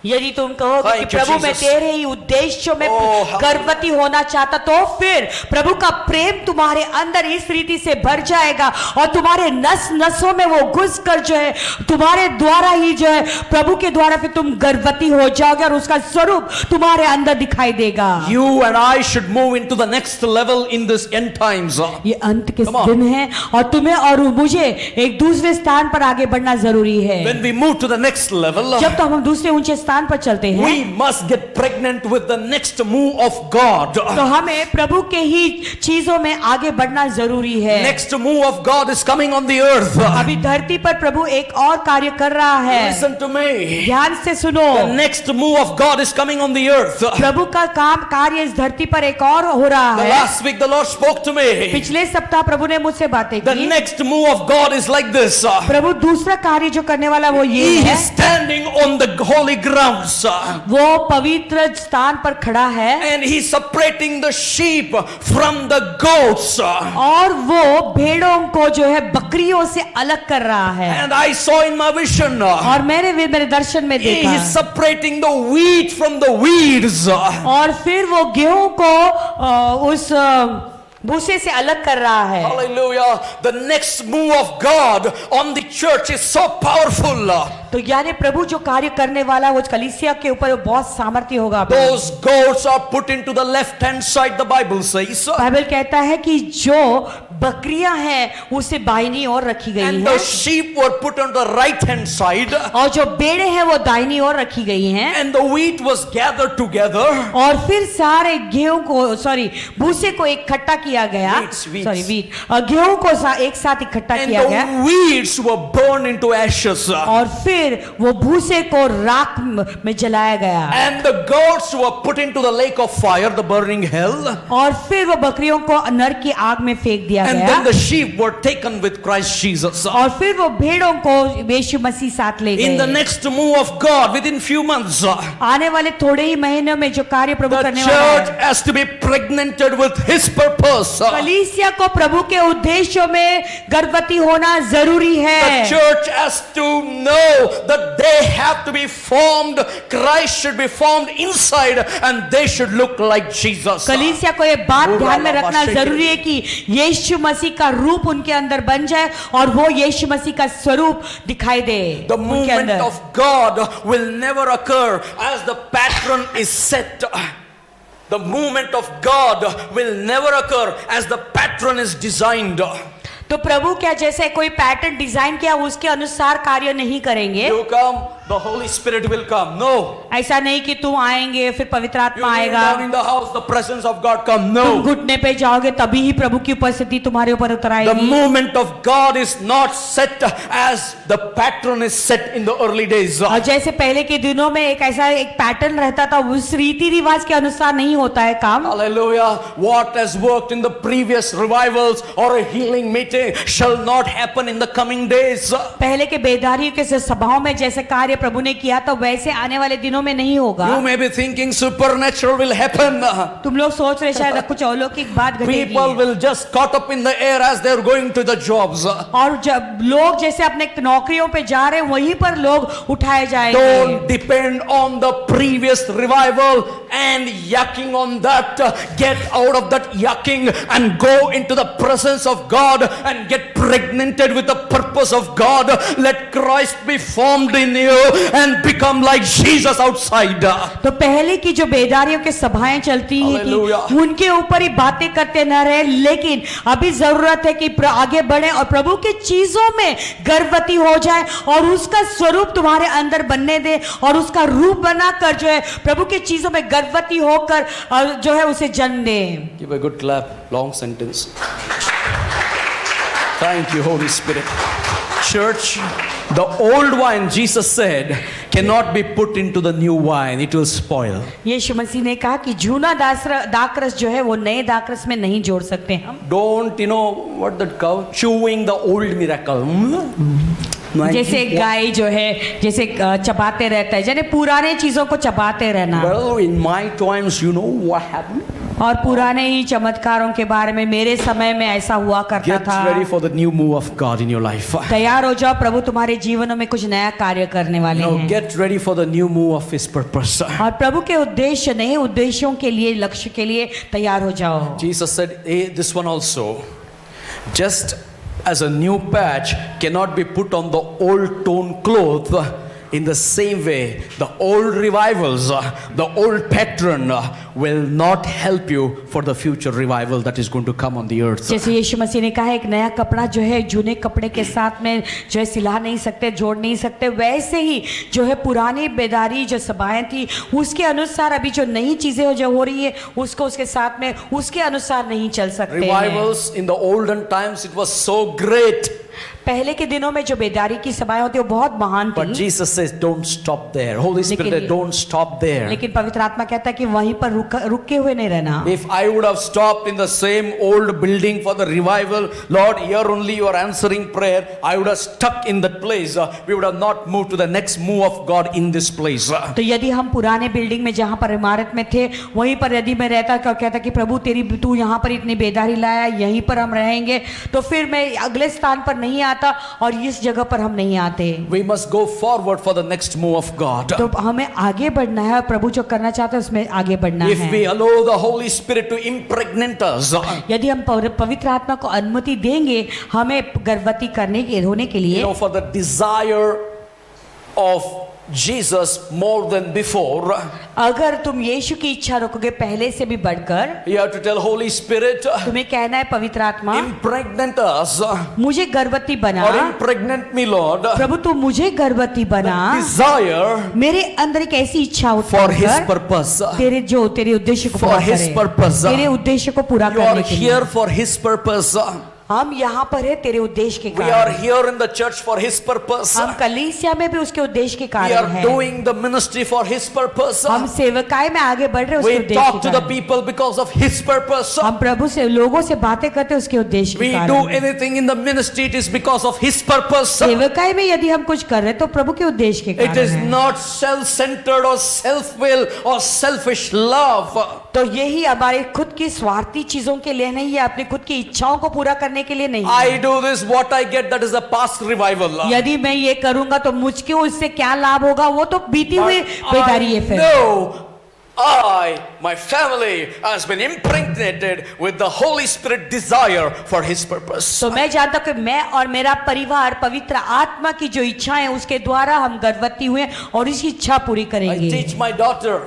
यदि तुम कहोगे कि Thank you, प्रभु मैं Jesus. तेरे ही उद्देश्यों में Oh, गर्भवती होना चाहता, तो फिर प्रभु का प्रेम तुम्हारे अंदर इस रीति से भर जाएगा और तुम्हारे नस नसों में वो घुस कर जो है तुम्हारे द्वारा ही जो है प्रभु के द्वारा फिर तुम गर्भवती हो जाओगे और उसका स्वरूप तुम्हारे अंदर दिखाई देगा। You and I should move into the next level in this end times. ये अंत के Come on. दिन है और तुम्हें और मुझे एक दूसरे स्थान पर आगे बढ़ना जरूरी है। When we move to the next level, जब तो हम दूसरे ऊंचे स्थान पर चलते हैं we must get pregnant with the next move of God. तो हमें प्रभु के ही चीजों में आगे बढ़ना जरूरी है। Next move of God is coming on the earth. अभी धरती पर प्रभु एक और कार्य कर रहा है। Listen to me. ध्यान से सुनो, The next move of God is coming on the earth. प्रभु का काम कार्य इस धरती पर एक और हो रहा The है। last week the Lord spoke to me. पिछले सप्ताह प्रभु ने मुझसे बातें The की। next move of God is like this. प्रभु दूसरा कार्य जो करने वाला वो ये He है, is standing on the holy grounds. वो पवित्र स्थान पर खड़ा है And he's separating the sheep from the goats. और वो भेड़ों को जो है बकरियों से अलग कर रहा है। And I saw in my vision. और मेरे दर्शन में He देखा is separating the wheat from the weeds. और फिर वो गेहूं को उस भूसे से अलग कर रहा है। Hallelujah. The next move of God on the church is so powerful. तो यानी प्रभु जो कार्य करने वाला है वो कलीसिया के ऊपर बहुत सामर्थ्य होगा। Those goats are put into the left hand side, the Bible says. Bible कहता है कि जो बकरियां हैं उसे बाईनी ओर रखी गई And है the sheep were put on the right hand side. और जो बेड़े हैं वो दाहिनी ओर रखी गई हैं And the wheat was gathered together. और फिर सारे गेहूं को भूसे को इकट्ठा किया गया। Weeds. गेहूं को एक साथ इकट्ठा And किया गया the weeds were burned into ashes. और फिर वो भूसे को राख में जलाया गया And the goats were put into the lake of fire, the burning hell. और फिर वो बकरियों को नर की आग में फेंक दिया And गया then the sheep were taken with Christ Jesus. और फिर वो भेड़ों को यीशु मसीह साथ ले In the गए। next move of God, within few months, आने वाले थोड़े ही महीनों में जो कार्य प्रभु the करने वाला church है, has to be pregnanted with His purpose. कलीसिया को प्रभु के उद्देश्यों में गर्भवती होना जरूरी The है। church has to know that they have to be formed. Christ should be formed inside and they should look like Jesus. कलीसिया को ये बात ध्यान में रखना जरूरी है कि यीशु मसीह का रूप उनके अंदर बन जाए और वो यीशु मसीह का स्वरूप दिखाई दे The उनके movement अंदर। of God will never occur as the pattern is set. The movement of God will never occur as the pattern is designed. तो प्रभु क्या जैसे कोई पैटर्न डिजाइन किया उसके अनुसार कार्य नहीं करेंगे। You come, the Holy Spirit will come. No. ऐसा नहीं कि तुम आएंगे फिर पवित्र You आत्मा kneel आएगा, down in the house, the presence of God come. तुम No. घुटने पे जाओगे तभी ही प्रभु की उपस्थिति तुम्हारे ऊपर उतर The आएगी। movement of God is not set as the pattern is set in the early days. और जैसे पहले के दिनों में एक ऐसा एक पैटर्न रहता था उस रीति रिवाज के अनुसार नहीं होता है काम। Hallelujah. What has worked in the previous revivals or a healing meeting shall not happen in the coming days. पहले के बेदारियों के सभाओं में जैसे कार्य प्रभु ने किया तो वैसे आने वाले दिनों में नहीं होगा। You may be thinking supernatural will happen. तुम लोग सोच रहे शायद कुछ अलौकिक बात घटेगी People will just caught up in the air as they're going to the jobs. और जब लोग जैसे अपने नौकरियों पे जा रहे हैं वहीं पर लोग उठाए जाएंगे। Don't depend on the previous revival and yucking on that. Get out of that yucking and go into the presence of God and get pregnanted with the purpose of God. Let Christ be formed in you and become like Jesus outside. तो पहले की जो बेदारियों के सभाएं चलती है Hallelujah. कि उनके ऊपर ही बातें करते न रहे, लेकिन अभी जरूरत है कि आगे बढ़े और प्रभु की चीजों में गर्भवती हो जाए और उसका स्वरूप तुम्हारे अंदर बनने दे और उसका रूप बनाकर जो है प्रभु की चीजों में गर्भवती होकर जो है उसे जन्म दे। Give a good clap. Long sentence. Thank you, Holy Spirit. Church, the old wine, Jesus said, cannot be put into the new wine. It will spoil. यीशु मसीह ने कहा कि जूना दाखरस जो है वो नए दाखरस में नहीं जोड़ सकते हम। Don't, what that cow? Chewing the old miracle. जैसे गाय जो है जैसे चबाते रहता है, यानी पुराने चीजों को चबाते रहना। Well, in my times, you know what happened? और पुराने ही चमत्कारों के बारे में मेरे समय में ऐसा हुआ करता Get था। ready for the new move of God in your life. तैयार हो जाओ, प्रभु तुम्हारे जीवनों में कुछ नया कार्य करने वाले हैं। Get ready for the new move of His purpose. और प्रभु के उद्देश्य, नए उद्देश्यों के लिए, लक्ष्य के लिए तैयार हो जाओ। Jesus said, hey, this one also, just as a new patch cannot be put on the old torn cloth, in the same way, the old revivals, the old pattern will not help you for the future revival that is going to come on the earth. जैसे यीशु मसीह ने कहा एक नया कपड़ा जो है जूने कपड़े के साथ में जो है सिला नहीं सकते, जोड़ नहीं सकते, वैसे ही जो है पुरानी बेदारी जो सभाएं थी उसके अनुसार अभी जो नई चीजें जो हो रही है उसको उसके साथ में उसके अनुसार नहीं चल सकते हैं। Revivals in the olden times, it was so great. पहले के दिनों में जो बेदारी की सभाएं होती है वो बहुत महान But थी, Jesus says, don't stop there. Holy Spirit said, don't stop there. लेकिन पवित्र आत्मा कहता है कि वहीं पर रुके हुए नहीं रहना। If I would have stopped in the same old building for the revival, Lord, here only you are answering prayer, I would have stuck in that place. We would have not moved to the next move of God in this place. तो यदि हम पुराने building में जहाँ पर इमारत में थे वहीं पर यदि मैं रहता और कहता कि प्रभु तू यहाँ पर इतनी बेदारी लाया, यहीं पर हम रहेंगे, तो फिर मैं अगले स्थान पर नहीं आता और इस जगह पर हम नहीं आते। We must go forward for the next move of God. तो हमें आगे बढ़ना है और प्रभु जो करना चाहते हैं उसमें आगे बढ़ना If we है। allow the Holy Spirit to impregnate us, यदि हम पवित्र आत्मा को अनुमति देंगे हमें गर्भवती होने के लिए, for the desire of Jesus more than before, अगर तुम यीशु की इच्छा रखोगे पहले से भी बढ़कर, you have to tell Holy Spirit, तुम्हें कहना है पवित्र आत्मा impregnate us, मुझे गर्भवती बना, or impregnate me, Lord, प्रभु तू मुझे गर्भवती बना, desire मेरे अंदर एक ऐसी इच्छा for His उत्पन्न कर, purpose. तेरे उद्देश्य को For पूरा His करे, purpose. तेरे उद्देश्य को पूरा You are करने के लिए here for His purpose. हम यहाँ पर है तेरे उद्देश्य के We are कारण, here in the church for His purpose. हम कलीसिया में भी उसके उद्देश्य के We कारण are हैं, doing the ministry for His purpose. हम सेवकाई में आगे बढ़ रहे हैं उसके We उद्देश्य talk के to the कारण, people because of His purpose. हम प्रभु से लोगों से बातें करते हैं उसके उद्देश्य के We do कारण, anything in the ministry, it is because of His purpose. सेवकाई में यदि हम कुछ कर रहे हैं तो प्रभु के उद्देश्य के It कारण is है। not self-centered or self-will or selfish love. तो यही हमारे खुद की स्वार्थी चीजों के लिए नहीं है, अपनी खुद की इच्छाओं को पूरा करने के लिए नहीं है। I do this, what I get, that is the past revival. यदि मैं ये करूंगा तो मुझको इससे क्या लाभ होगा, वो तो बीती हुई बेदारी है। फिर No, my family has been impregnated with the Holy Spirit desire for His purpose. तो मैं जानता हूं कि मैं और मेरा परिवार पवित्र आत्मा की जो इच्छा है उसके द्वारा हम गर्भवती हुए और इसी इच्छा पूरी I करेंगे। teach my daughter,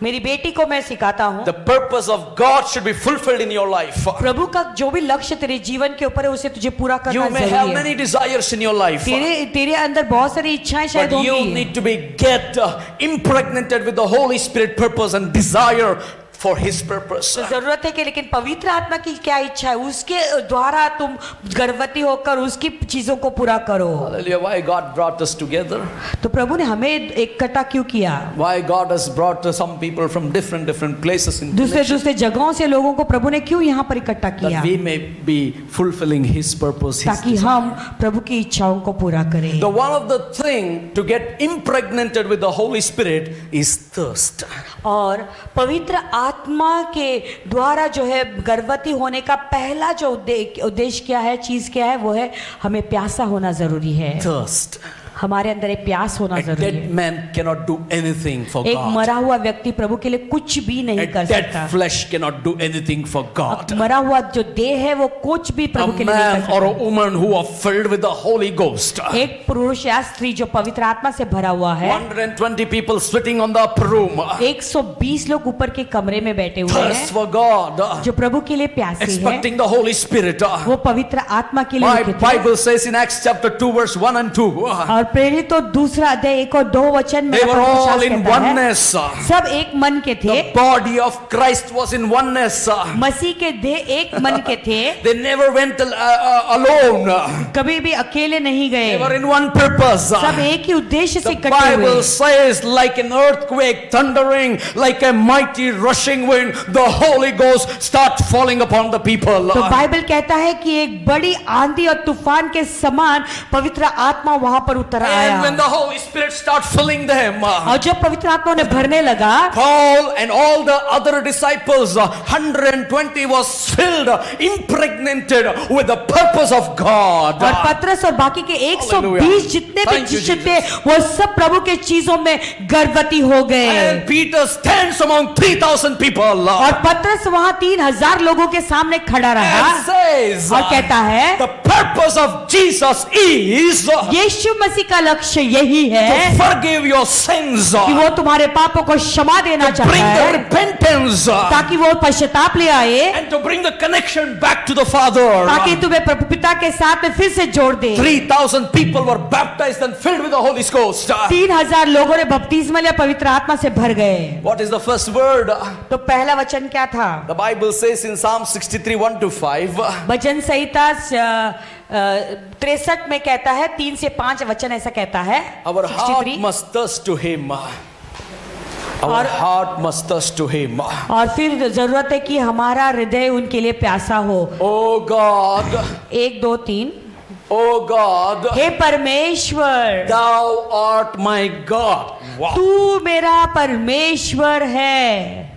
मेरी बेटी को मैं सिखाता हूँ the purpose of God should be fulfilled in your life. प्रभु का जो भी लक्ष्य तेरे जीवन के ऊपर है उसे तुझे पूरा करना You may have जरूरी है। many desires in your life, तेरे अंदर बहुत सारी इच्छाएं शायद but you होंगी, need to get impregnated with the Holy Spirit purpose and desire for His purpose. तो जरूरत है कि लेकिन पवित्र आत्मा की क्या इच्छा है उसके द्वारा तुम गर्भवती होकर उसकी चीजों को पूरा करो। Hallelujah. Why God brought us together? तो प्रभु ने हमें इकट्ठा क्यों किया? Why God has brought some people from different places in दूसरे जगहों से लोगों को प्रभु ने क्यों यहाँ पर इकट्ठा किया? that we may be fulfilling His purpose. His ताकि desire. हम प्रभु की इच्छाओं को पूरा करें। The one of the thing to get impregnated with the Holy Spirit is thirst. और पवित्र आत्मा के द्वारा जो है गर्भवती होने का पहला जो उद्देश्य क्या है, चीज क्या है, वो है हमें प्यासा होना जरूरी है। Thirst. हमारे अंदर एक प्यास होना A जरूरी dead है। man cannot do anything for एक God. मरा हुआ व्यक्ति प्रभु के लिए कुछ भी नहीं A कर dead सकता। flesh cannot do anything for God. मरा हुआ जो देह है वो कुछ भी A प्रभु के लिए नहीं man कर or a सकता। woman who are filled with the Holy Ghost. एक पुरुष या स्त्री जो पवित्र आत्मा से भरा हुआ है, 120 people sitting on the upper room. 120 लोग ऊपर के कमरे में बैठे हुए Thirst हैं, for God. जो प्रभु के लिए प्यासे हैं, Expecting the Holy Spirit. वो पवित्र आत्मा के लिए My रुके थे। Bible says in Acts chapter 2 verse 1 and 2. और प्रेरित तो दूसरा अध्याय 1 और 2 वचन में They were प्रभु all शास्त्र in कहता है, oneness. सब एक मन के थे, The body of Christ was in oneness. मसीह के देह एक मन के थे, They never went alone. कभी भी अकेले नहीं They were गए, in one purpose. सब एक ही उद्देश्य से The इकट्ठे हुए। Bible says, like an earthquake thundering, like a mighty rushing wind, the Holy Ghost start falling upon the people. तो बाइबल कहता है कि एक बड़ी आंधी और तूफान के समान पवित्र आत्मा वहां पर उतर आया, And when the Holy Spirit start filling them, और जब पवित्र आत्मा उन्हें भरने लगा, Paul and all the other disciples, 120 was filled, impregnated with the purpose of God. और पतरस और बाकी के 120 Hallelujah. जितने भी Thank you, शिष्य थे, Jesus. वो सब प्रभु के चीजों में गर्भवती हो गए। And Peter stands among 3,000 people और पतरस वहां 3000 लोगों के सामने खड़ा रहा and says, और कहता है, the purpose of Jesus is यीशु मसीह का लक्ष्य यही to है forgive your sins, कि वो तुम्हारे पापों को क्षमा देना चाहता bring the है, repentance, ताकि वो पश्चाताप ले आए, and to bring the connection back to the Father. ताकि तुम्हें प्रभु पिता के साथ में फिर से जोड़ दे। 3,000 people were baptized and filled with the Holy Ghost. 3000 लोगों ने बपतिस्मा लिया, पवित्र आत्मा से भर गए। What is the first word? तो पहला वचन क्या था? The Bible says in Psalm 63 1 to 5, वचन संहिता 63 में कहता है, 3 से 5 वचन ऐसा कहता है। our heart 63 must thirst to Him. Our heart must thirst to Him. और फिर जरूरत है कि हमारा हृदय उनके लिए प्यासा हो। Oh God, 1 2 3 oh God, हे परमेश्वर, Thou art my God. Wow. तू मेरा परमेश्वर है।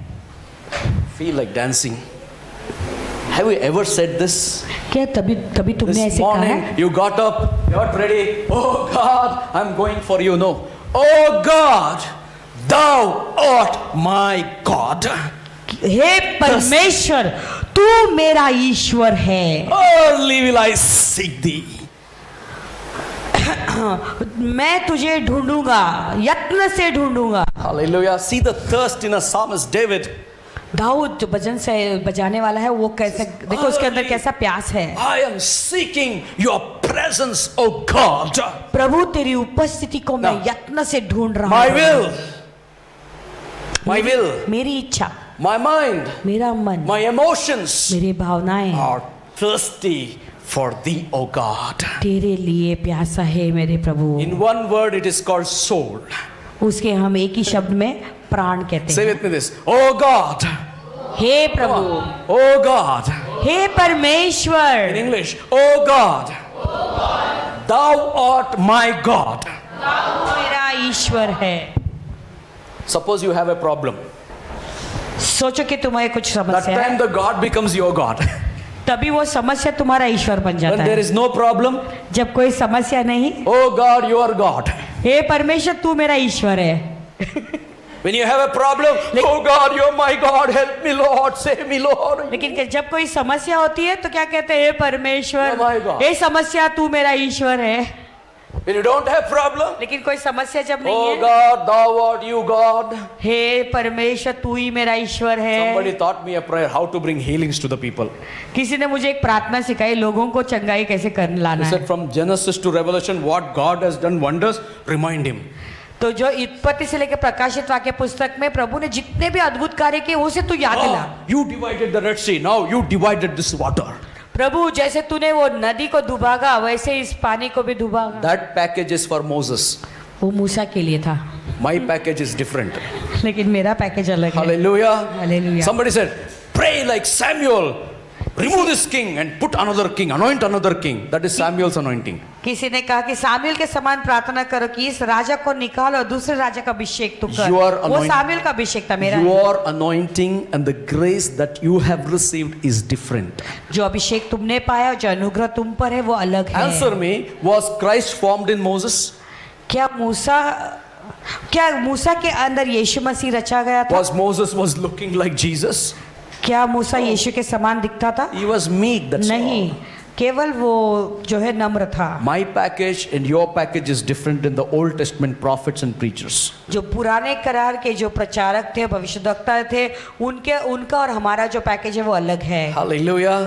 Feel like dancing. Have you ever said this? क्या तभी तुमने This ऐसे कहा morning है? you got up, you got ready. Oh God, I'm going for you. No. Oh God, Thou art my God. हे परमेश्वर, तू मेरा ईश्वर है। Early will I seek Thee. मैं तुझे ढूंढूंगा, यत्न से ढूंढूंगा। Hallelujah. See the thirst in a psalmist David. Dawood जो भजन से बजाने वाला है, वो कैसे, देखो उसके अंदर कैसा प्यास है। I am seeking your presence, O God. प्रभु तेरी उपस्थिति को मैं Now, यत्न से ढूंढ रहा My हूँ। will, my will, मेरी इच्छा, my mind, मेरा मन, my emotions मेरी भावनाएं are thirsty for Thee, O God. तेरे लिए प्यासा है मेरे प्रभु। In one word, it is called soul. उसके हम एक ही शब्द में प्राण कहते Say हैं। with me this. Oh God. Hey Prabhu, Oh God. Hey In परमेश्वर, English. Oh God. Thou art my God. मेरा ईश्वर है। Suppose you have a problem. सोचो कि तुम्हें कुछ That समस्या time है, the God becomes your God. तभी वो समस्या तुम्हारा ईश्वर बन जाता When there है। is no problem, जब कोई समस्या नहीं, oh God, you are God. हे परमेश्वर तू मेरा ईश्वर है। When you have a problem, oh God, you are my God. Help me, Lord. Save me, Lord. लेकिन जब कोई समस्या होती है तो क्या कहते हैं? हे परमेश्वर, Oh my God. हे समस्या तू मेरा ईश्वर है। When you don't have problem, लेकिन कोई समस्या जब नहीं oh है, God, thou art you, God. हे परमेश्वर तू ही मेरा ईश्वर Somebody है। taught me a prayer how to bring healings to the people. किसी ने मुझे एक प्रार्थना सिखाई, लोगों को चंगाई कैसे कर लाना He है। said from Genesis to Revelation, what God has done wonders, remind him. तो जो उत्पत्ति से लेकर प्रकाशित वाक्य पुस्तक में प्रभु ने जितने भी अद्भुत कार्य किए, उसे तू याद दिला। Oh, you divided the Red Sea, now you divided this water. प्रभु जैसे तूने वो नदी को डुबागा, वैसे इस पानी को भी डुबागा। That package is for Moses. वो मूसा के लिए था, My package is different. लेकिन मेरा पैकेज अलग है। Hallelujah. Hallelujah. Somebody said, pray like Samuel. Remove this king and put another king. Anoint another king. That is Samuel's anointing. किसी ने कहा कि सामुएल के समान प्रार्थना करो कि इस राजा को निकाल और दूसरे राजा का अभिषेक तू कर। Your वो anoint- सामुएल का अभिषेक था, मेरा नहीं। Your anointing and the grace that you have received is different. जो अभिषेक तुमने पाया, जो अनुग्रह तुम पर है, वो अलग है। Answer me, was Christ formed in Moses? क्या मूसा के अंदर यीशु मसीह रचा गया था? Was Moses was looking like Jesus? क्या मूसा यीशु के समान दिखता था? He was meek, that's नहीं, all. केवल वो जो है नम्र था। My package and your package is different in the Old Testament prophets and preachers. जो पुराने करार के जो प्रचारक थे, भविष्यद्वक्ता थे, उनका और हमारा जो पैकेज है वो अलग है। Hallelujah.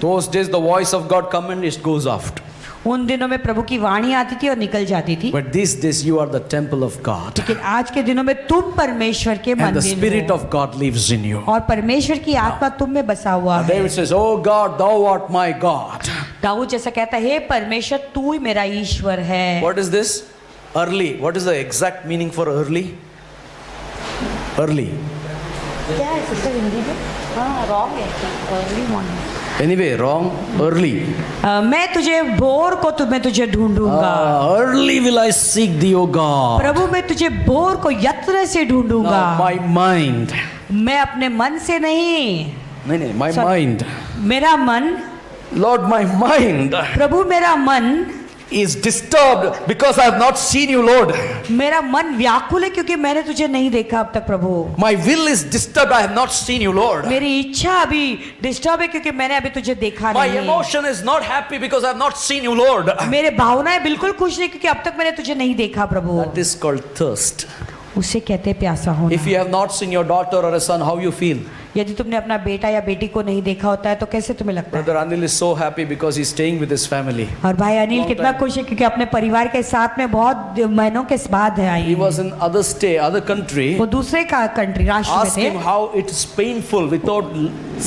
Those days the voice of God come and it goes out. उन दिनों में प्रभु की वाणी आती थी और निकल जाती थी। But these days you are the temple of God. लेकिन आज के दिनों में तुम परमेश्वर के And the मंदिर Spirit हो of God lives in you. और परमेश्वर की आत्मा तुम में बसा हुआ है। David says, "Oh God, thou art my God." Dawood जैसा कहता है, हे परमेश्वर तू ही मेरा ईश्वर है। What is this? Early. What is the exact meaning for early? Early. क्या है सिस्टर हिंदी में? हाँ, रॉन्ग है, early morning. Anyway, wrong. Early. मैं तुझे भोर को मैं तुझे ढूंढूंगा। Early will I seek thee, O God. प्रभु मैं तुझे भोर को यत्न से ढूंढूंगा। My mind. मैं अपने मन से नहीं। नहीं, my Sorry. mind. मेरा मन, Lord, my mind प्रभु मेरा मन is disturbed because I have not seen you, Lord. मेरा मन व्याकुल है क्योंकि मैंने तुझे नहीं देखा अब तक प्रभु। My will is disturbed. I have not seen you, Lord. मेरी इच्छा अभी डिस्टर्ब है क्योंकि मैंने अभी तुझे देखा My नहीं। emotion is not happy because I have not seen you, Lord. मेरे भावनाएं बिल्कुल खुश नहीं क्योंकि अब तक मैंने तुझे नहीं देखा प्रभु। That is called thirst. उसे कहते हैं प्यासा होना। If you have not seen your daughter or a son, how you feel? यदि तुमने अपना बेटा या बेटी को नहीं देखा होता है तो कैसे तुम्हें लगता है? Brother Anil is so happy because he's staying with his family. और भाई अनिल Long कितना time. खुश है क्योंकि अपने परिवार के साथ में बहुत महीनों के बाद है आई। He was in other state, other country. वो दूसरे का कंट्री राष्ट्र Ask में him थे how it is painful without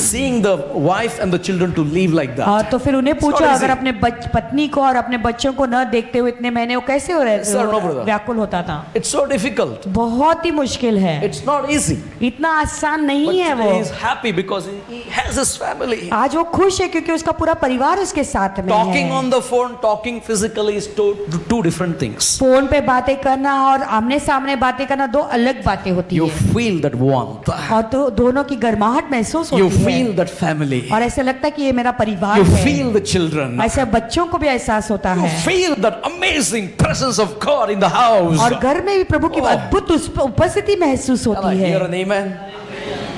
seeing the wife and the children to live like और that. तो फिर उन्हें It's not पूछा easy. अगर अपने पत्नी को और अपने बच्चों को न देखते हुए इतने महीने वो कैसे हो रहे Sir, no, brother. व्याकुल होता था। It's so difficult. बहुत ही मुश्किल है, It's not easy. इतना आसान But नहीं है वो। today he's happy because he has his family. आज वो खुश है क्योंकि उसका पूरा परिवार उसके साथ में Talking है। on the phone, talking physically is two different things. Phone पे बातें करना और आमने सामने बातें करना दो अलग बातें होती You है feel that warmth. और तो दोनों की गर्माहट महसूस You होती feel है that family. और ऐसा लगता है कि ये मेरा परिवार You है। feel the children. ऐसा बच्चों को भी एहसास होता You है feel that amazing presence of God in the house. और घर में भी प्रभु की Oh. अद्भुत उपस्थिति महसूस Can I होती hear है। an amen?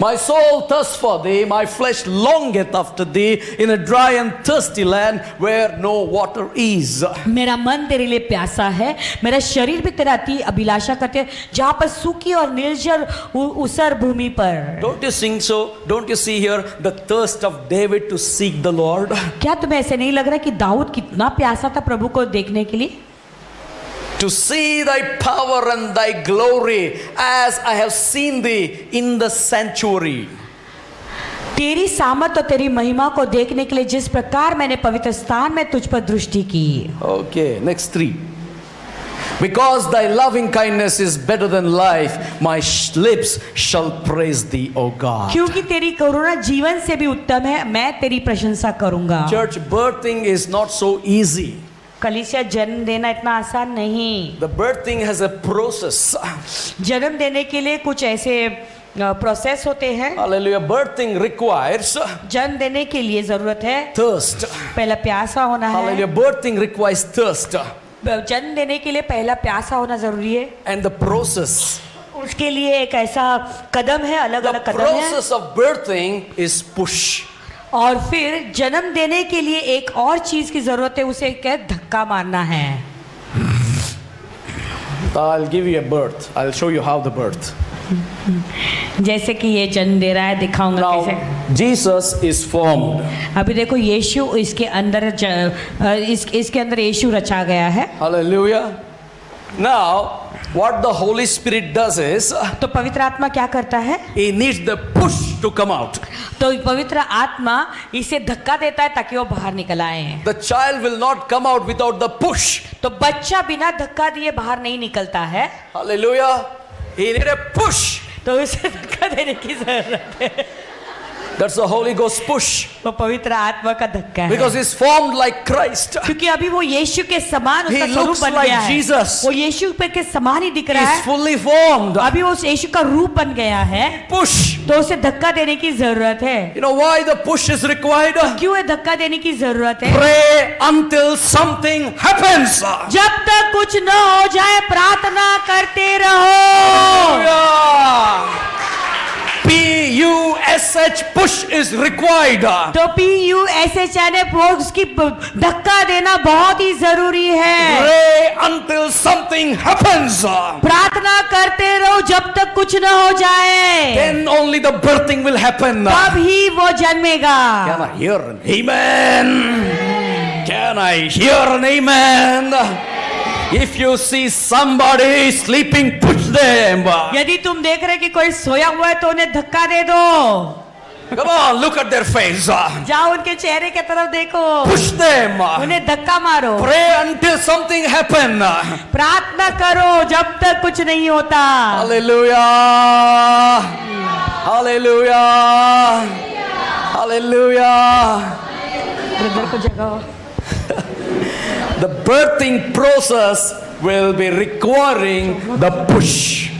My soul thirsts for thee, my flesh longeth after thee in a dry and thirsty land where no water is. मेरा मन तेरे लिए प्यासा है, मेरा शरीर भी तेरा अति अभिलाषा करते हैं जहाँ पर सूखी और निर्जल ऊसर भूमि पर। Don't you think so? Don't you see here the thirst of David to seek the Lord? क्या तुम्हें ऐसे नहीं लग रहा कि दाऊद कितना प्यासा था प्रभु को देखने के लिए? To see thy power and thy glory as I have seen thee in the sanctuary. तेरी सामर्थ और तेरी महिमा को देखने के लिए जिस प्रकार मैंने पवित्र स्थान में तुझ पर दृष्टि की। Okay, next 3. Because thy loving kindness is better than life, my lips shall praise thee, O God. क्योंकि तेरी करुणा जीवन से भी उत्तम है, मैं तेरी प्रशंसा करूंगा। Church, birthing is not so easy. कलीसिया जन्म देना इतना आसान नहीं। The birthing has a process. जन्म देने के लिए कुछ ऐसे प्रोसेस होते हैं। Hallelujah. Birthing requires जन्म देने के लिए जरूरत है thirst. पहला प्यासा होना है। Hallelujah. Birthing requires thirst. जन्म देने के लिए पहला प्यासा होना जरूरी है। And the process. उसके लिए एक ऐसा कदम है, अलग The अलग कदम है। process of birthing is push. और फिर जन्म देने के लिए एक और चीज की जरूरत है, उसे क्या धक्का मारना है। I'll give you a birth. I'll show you how the birth. जैसे कि ये जन्म दे रहा है, दिखाऊंगा कैसे। Now, Jesus is formed. अभी देखो यीशु इसके अंदर इसके अंदर यीशु रचा गया है। Hallelujah. Now, what the Holy Spirit does is, तो पवित्र आत्मा क्या करता है? He needs the push to come out. तो पवित्र आत्मा इसे धक्का देता है ताकि वो बाहर निकल आए। The child will not come out without the push. तो बच्चा बिना धक्का दिए बाहर नहीं निकलता है। Hallelujah. He need a push. तो उसे धक्का देने की जरूरत है। That's the Holy Ghost push. वो पवित्र आत्मा का धक्का है Because he's formed like Christ. क्योंकि अभी वो यीशु के समान He उसका स्वरूप looks बन like गया है Jesus. वो यीशु पे के समान ही दिख रहा He's है fully formed. अभी वो उस यीशु का रूप बन गया है Push. तो उसे धक्का देने की जरूरत है You know why the push is required? क्यों है धक्का देने की जरूरत है Pray until something happens. जब तक कुछ न हो जाए प्रार्थना करते रहो Hallelujah. P-U-S-H push is required. तो PUSH यानी उसकी धक्का देना बहुत ही जरूरी है Pray until something happens. प्रार्थना करते रहो जब तक कुछ न हो जाए Then only the birthing will happen. तब ही वो जन्मेगा Can I hear an amen? Can I hear an amen? If you see somebody sleeping, push them. यदि तुम देख रहे कि कोई सोया हुआ है तो उन्हें धक्का दे दो Come on, look at their face. जाओ उनके चेहरे की तरफ देखो Push them. उन्हें धक्का मारो Pray until something happen. प्रार्थना करो जब तक कुछ नहीं होता Hallelujah. Hallelujah. Hallelujah. ब्रदर को जगाओ The birthing process will be requiring the push.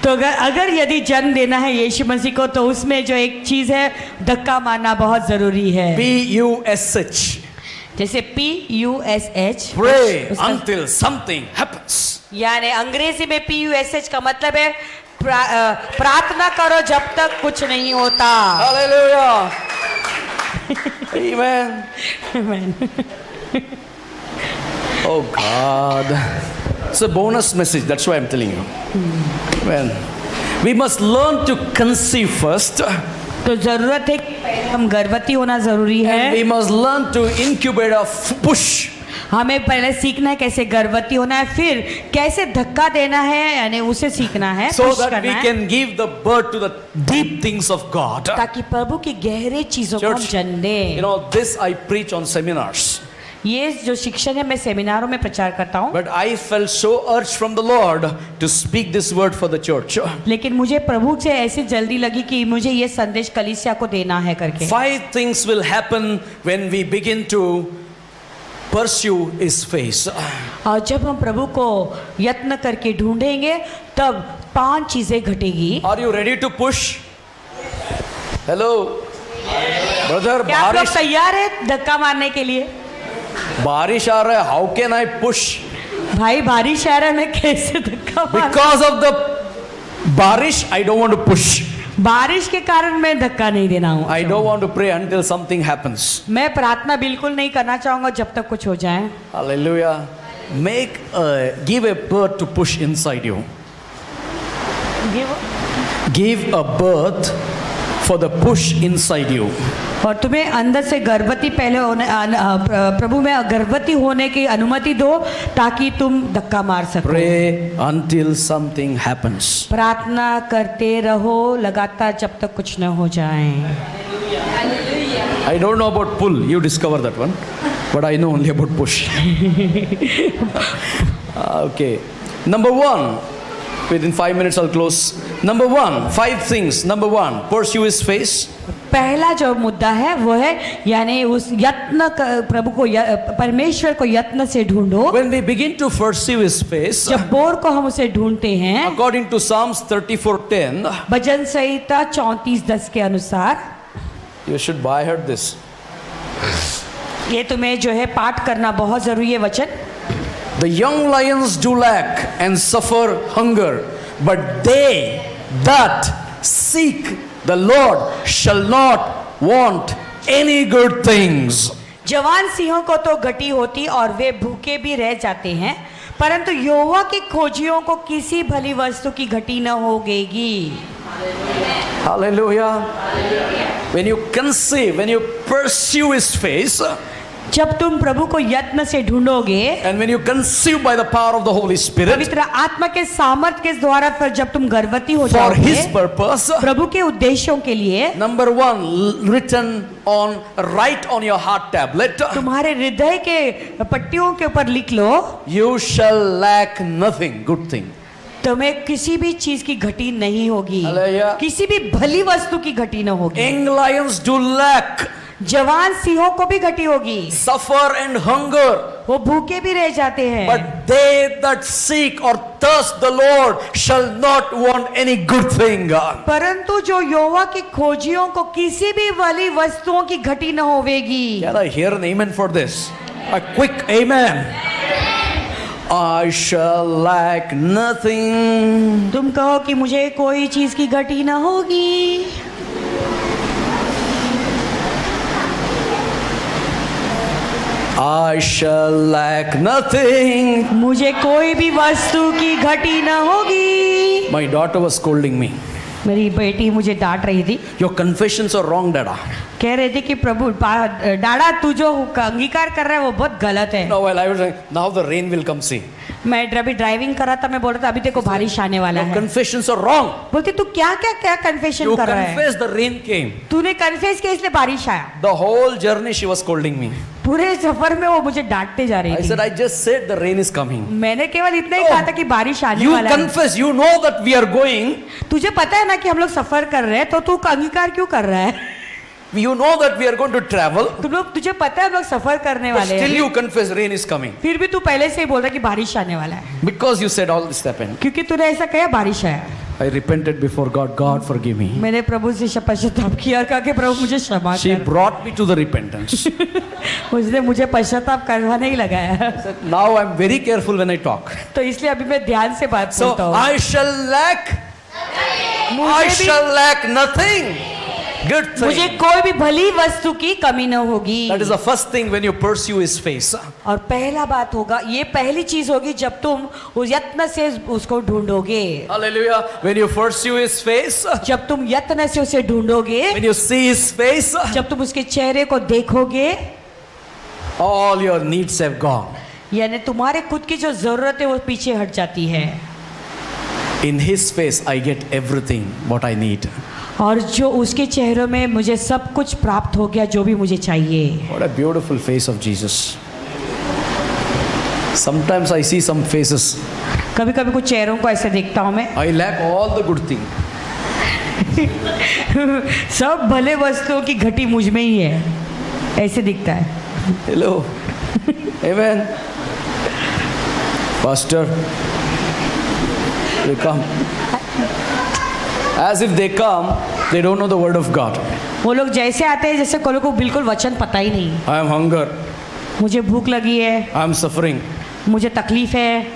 तो अगर यदि जन्म देना है यीशु मसीह को तो उसमें जो एक चीज है धक्का मारना बहुत जरूरी है P-U-S-H. जैसे PUSH Pray उसका- until something happens. यानी अंग्रेजी में PUSH का मतलब है प्रार्थना करो जब तक कुछ नहीं होता Hallelujah. Amen. Oh God. It's a bonus message. That's why I'm telling you. Amen. We must learn to conceive first. तो जरूरत है कि पहले हम गर्भवती होना जरूरी And है we must learn to incubate a push. हमें पहले सीखना है कैसे गर्भवती होना है फिर कैसे धक्का देना है यानी उसे सीखना है So पुश that करना we है can give the birth to the deep things of God. ताकि प्रभु की गहरे चीजों को हम Church, जन दें you know, this I preach on seminars. ये जो शिक्षण है मैं सेमिनारों में प्रचार करता हूँ But I felt so urged from the Lord to speak this word for the church. लेकिन मुझे प्रभु से ऐसी जल्दी लगी कि मुझे ये संदेश कलीसिया को देना है करके 5 things will happen when we begin to pursue His face. और जब हम प्रभु को यत्न करके ढूंढेंगे तब 5 चीजें घटेगी Are you ready to push? Hello, brother. क्या आप लोग बारिश तैयार है धक्का मारने के लिए बारिश आ रहा है. How can I push? भाई बारिश आ रहा है मैं कैसे धक्का मारूं? Because of the बारिश, I don't want to push. बारिश के कारण मैं धक्का नहीं देना हूँ I don't want to pray until something happens. मैं प्रार्थना बिल्कुल नहीं करना चाहूंगा जब तक कुछ हो जाए Hallelujah. Give a birth to push inside you. Give a birth for the push inside you. और तुम्हें अंदर से गर्भवती पहले होने प्रभु में गर्भवती होने की अनुमति दो ताकि तुम धक्का मार सको Pray until something happens. प्रार्थना करते रहो लगातार जब तक कुछ न हो जाए I don't know about pull. You discover that one. But I know only about push. Okay. Number 1. Within 5 minutes I'll close. Number 1. 5 things. Number 1. Pursue His face. पहला जो मुद्दा है वो है यानी उस यत्न प्रभु को परमेश्वर को यत्न से ढूंढो When we begin to pursue His face, जब बोर को हम उसे ढूंढते हैं according to Psalms 34:10, भजन संहिता 34:10 के अनुसार you should buy her this. ये तुम्हें जो है पाठ करना बहुत जरूरी है वचन The young lions do lack and suffer hunger, but they that seek the Lord shall not want any good things. जवान सिंहों को तो घटी होती और वे भूखे भी रह जाते हैं परंतु यहोवा के खोजियों को किसी भली वस्तु की घटी न होगी Hallelujah. When you conceive, when you pursue His face, जब तुम प्रभु को यत्न से ढूंढोगे and when you conceive by the power of the Holy Spirit पवित्र आत्मा के सामर्थ के द्वारा फिर जब तुम गर्भवती हो for His जाओगे purpose, प्रभु के उद्देश्यों के लिए number 1, written on, write on your heart tablet, तुम्हारे हृदय के पट्टियों के ऊपर लिख लो you shall lack nothing, good thing. तुम्हें किसी भी चीज की घटी नहीं होगी, Hallelujah. किसी भी भली वस्तु की घटी न होगी। Young lions do lack, जवान सिंहों को भी घटी होगी, suffer and hunger. वो भूखे भी रह जाते हैं, But they that seek or thirst the Lord shall not want any good thing. परंतु जो यहोवा की खोजियों को किसी भी भली वस्तुओं की घटी न होवेगी। Can I hear an amen for this? A quick amen. I shall lack nothing. तुम कहो कि मुझे कोई चीज की घटी न होगी। I shall lack nothing. मुझे कोई भी वस्तु की घटी न होगी। My daughter was scolding me. मेरी बेटी मुझे डांट रही थी, Your confessions are wrong, Dada. कह रही थी कि प्रभु डाड़ा तू जो अंगीकार कर रहा है वो बहुत गलत है। Now while I was saying, now the rain will come, see. मैं अभी ड्राइविंग कर रहा था, मैं बोल रहा था अभी देखो बारिश आने वाला Your है। confessions are wrong. बोलती तू क्या क्या क्या कन्फेशन You कर रहा है? confess the rain came. तूने कन्फेस किया इसलिए बारिश आया। The whole journey she was scolding me. पूरे सफर में वो मुझे डांटते जा रही I थी। said, I just said the rain is coming. मैंने केवल इतना ही Oh, कहा था कि बारिश आने You वाला है। confess, you know that we are going. तुझे पता है ना कि हम लोग सफर कर रहे हैं, तो तू अंगीकार क्यों कर रहा है? You know that we are going to travel. तुझे पता है हम लोग सफर करने But वाले still हैं, you confess rain is coming. फिर भी तू पहले से ही बोल रहा है कि बारिश आने वाला है, Because you said all this happened. क्योंकि तूने ऐसा कहा बारिश आया। I repented before God. God forgive me. मैंने प्रभु से पश्चाताप किया और कहा कि प्रभु मुझे क्षमा She कर। brought me to the repentance. उसने मुझे पश्चाताप करवाने ही लगाया। Now I'm very careful when I talk. तो इसलिए अभी मैं ध्यान से बात So करता हूँ। I shall lack. I shall lack nothing. Good मुझे thing. कोई भी भली वस्तु की कमी न होगी। That is the first thing when you pursue His face. और पहला बात होगा, ये पहली चीज होगी जब तुम उस यत्न से उसको ढूंढोगे। Hallelujah. When you pursue His face, जब तुम यत्न से उसे ढूंढोगे, when you see His face, जब तुम उसके चेहरे को देखोगे, all your needs have gone. यानी तुम्हारे खुद की जो जरूरत है वो पीछे हट जाती है, In His face, I get everything what I need. और जो उसके चेहरों में मुझे सब कुछ प्राप्त हो गया जो भी मुझे चाहिए। What a beautiful face of Jesus. Sometimes I see some faces. कभी कभी कुछ चेहरों को ऐसे देखता हूँ मैं, I lack all the good things. सब भले वस्तुओं की घटी मुझ में ही है, ऐसे दिखता है। Hello. Amen. Pastor, they come. As if they come, they don't know the word of God. वो लोग जैसे आते हैं जैसे कोई को बिल्कुल वचन पता ही नहीं। I am hunger. मुझे भूख लगी है, I am suffering. मुझे तकलीफ है।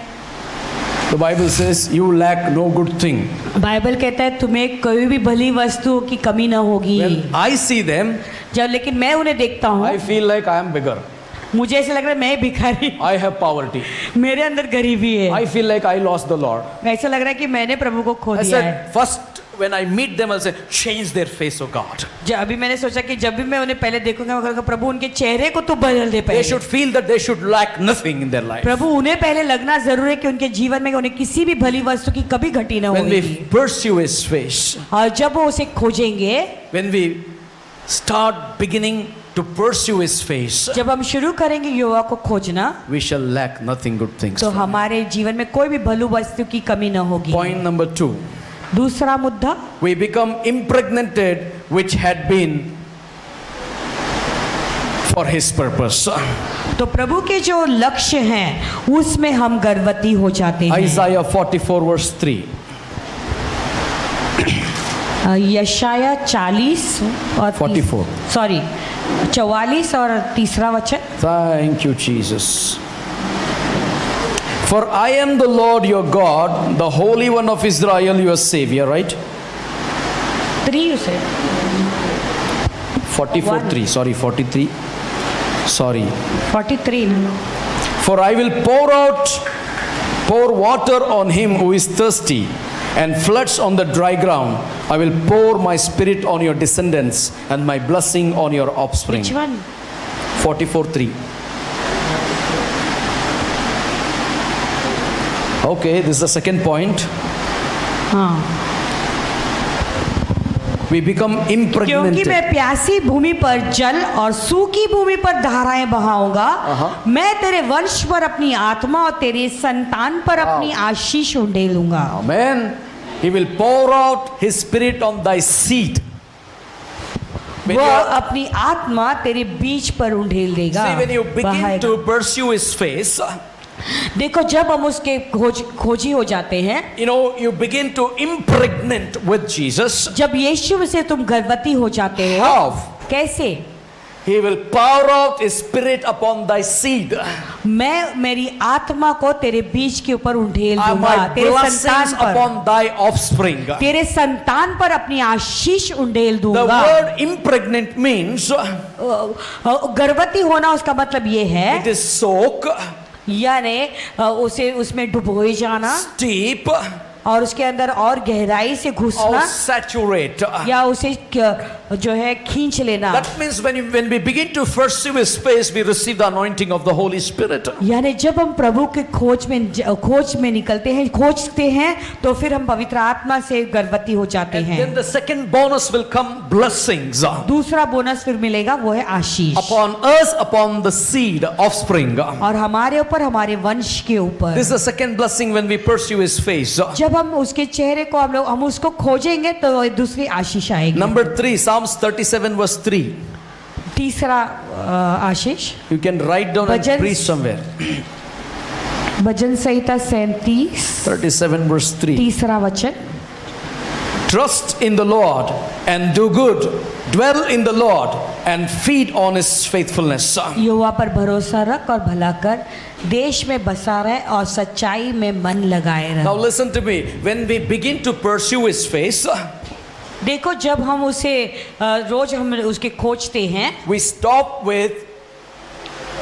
The Bible says you lack no good thing. Bible कहता है तुम्हें कोई भी भली वस्तुओं की कमी न होगी। When I see them, जब लेकिन मैं उन्हें देखता हूँ, I feel like I am beggar. मुझे ऐसा लग रहा है मैं भिखारी, I have poverty. मेरे अंदर गरीबी है। I feel like I lost the Lord. ऐसा लग रहा है कि मैंने प्रभु को खो I दिया है। said, first when I meet them, I'll say, change their face, oh God. अभी मैंने सोचा कि जब भी मैं उन्हें पहले देखूंगा, मैं कहूंगा प्रभु उनके चेहरे को तो बदल दे They पहले। should feel that they should lack nothing in their life. प्रभु उन्हें पहले लगना जरूरी है कि उनके जीवन में उन्हें किसी भी भली वस्तु की कभी घटी न When we होगी। pursue His face, और जब वो उसे खोजेंगे, when we start beginning to pursue His face, जब हम शुरू करेंगे यहोवा को खोजना, we shall lack nothing good things. तो हमारे जीवन में कोई भी भली वस्तु की कमी न होगी। Point number 2, दूसरा मुद्दा, we become impregnated which had been for His purpose. तो प्रभु के जो लक्ष्य हैं उसमें हम गर्भवती हो जाते हैं। Isaiah 44 verse 3. यशाया 40 और 44. 44 और तीसरा वचन। Thank you, Jesus. For I am the Lord your God, the Holy One of Israel, your Savior, right? 3 उसे 44 3, sorry, 43. Sorry. 43 ना। For I will pour water on him who is thirsty, and floods on the dry ground. I will pour my spirit on your descendants and my blessing on your offspring. Which one? 44 3. Okay, this is the second point. हाँ, we become क्योंकि impregnated. मैं प्यासी भूमि पर जल और सूखी भूमि पर धाराएं बहाऊंगा। मैं तेरे वंश पर अपनी आत्मा और तेरे संतान पर अपनी आशीष उंडेलूंगा। Amen. He will pour out his spirit on thy seed. When वो you are- अपनी आत्मा तेरे बीज पर उंडेल देगा, See, when you begin बहाएगा। to pursue his face, देखो जब हम उसके खोजी हो जाते हैं, you know, you begin to impregnate with Jesus. जब यीशु से तुम गर्भवती हो जाते हो, How? कैसे? He will pour out his spirit upon thy seed. मैं मेरी आत्मा को तेरे बीज के ऊपर उंडेल And दूंगा, my तेरे blessings संतान पर, upon thy offspring. तेरे संतान पर अपनी आशीष उंडेल The दूंगा। word impregnate means गर्भवती होना उसका मतलब ये है, it is soak, यानी उसे उसमें डुबोए जाना steep, और उसके अंदर और गहराई से or घुसना saturate. या उसे जो है खींच लेना। That means when we begin to pursue his face, we receive the anointing of the Holy Spirit. यानी जब हम प्रभु के खोज में निकलते हैं, खोजते हैं, तो फिर हम पवित्र आत्मा से गर्भवती हो जाते And हैं। then the second bonus will come blessings दूसरा बोनस फिर मिलेगा, वो है आशीष, upon us, upon the seed, offspring. और हमारे ऊपर, हमारे वंश के ऊपर। This is the second blessing when we pursue his face. जब हम उसके चेहरे को हम उसको खोजेंगे तो दूसरी आशीष आएगी। Number 3, Psalms 37 verse 3. तीसरा आशीष You can write down and Bhajans- preach somewhere. Bhajan Samhita 37 37 verse 3. तीसरा वचन। Trust in the Lord and do good. Dwell in the Lord and feed on his faithfulness. यहोवा पर भरोसा रख और भला कर, देश में बसा रहे और सच्चाई में मन लगाए Now रह। listen to me. When we begin to pursue his face, देखो जब हम उसे रोज हम उसके खोजते हैं, we stop with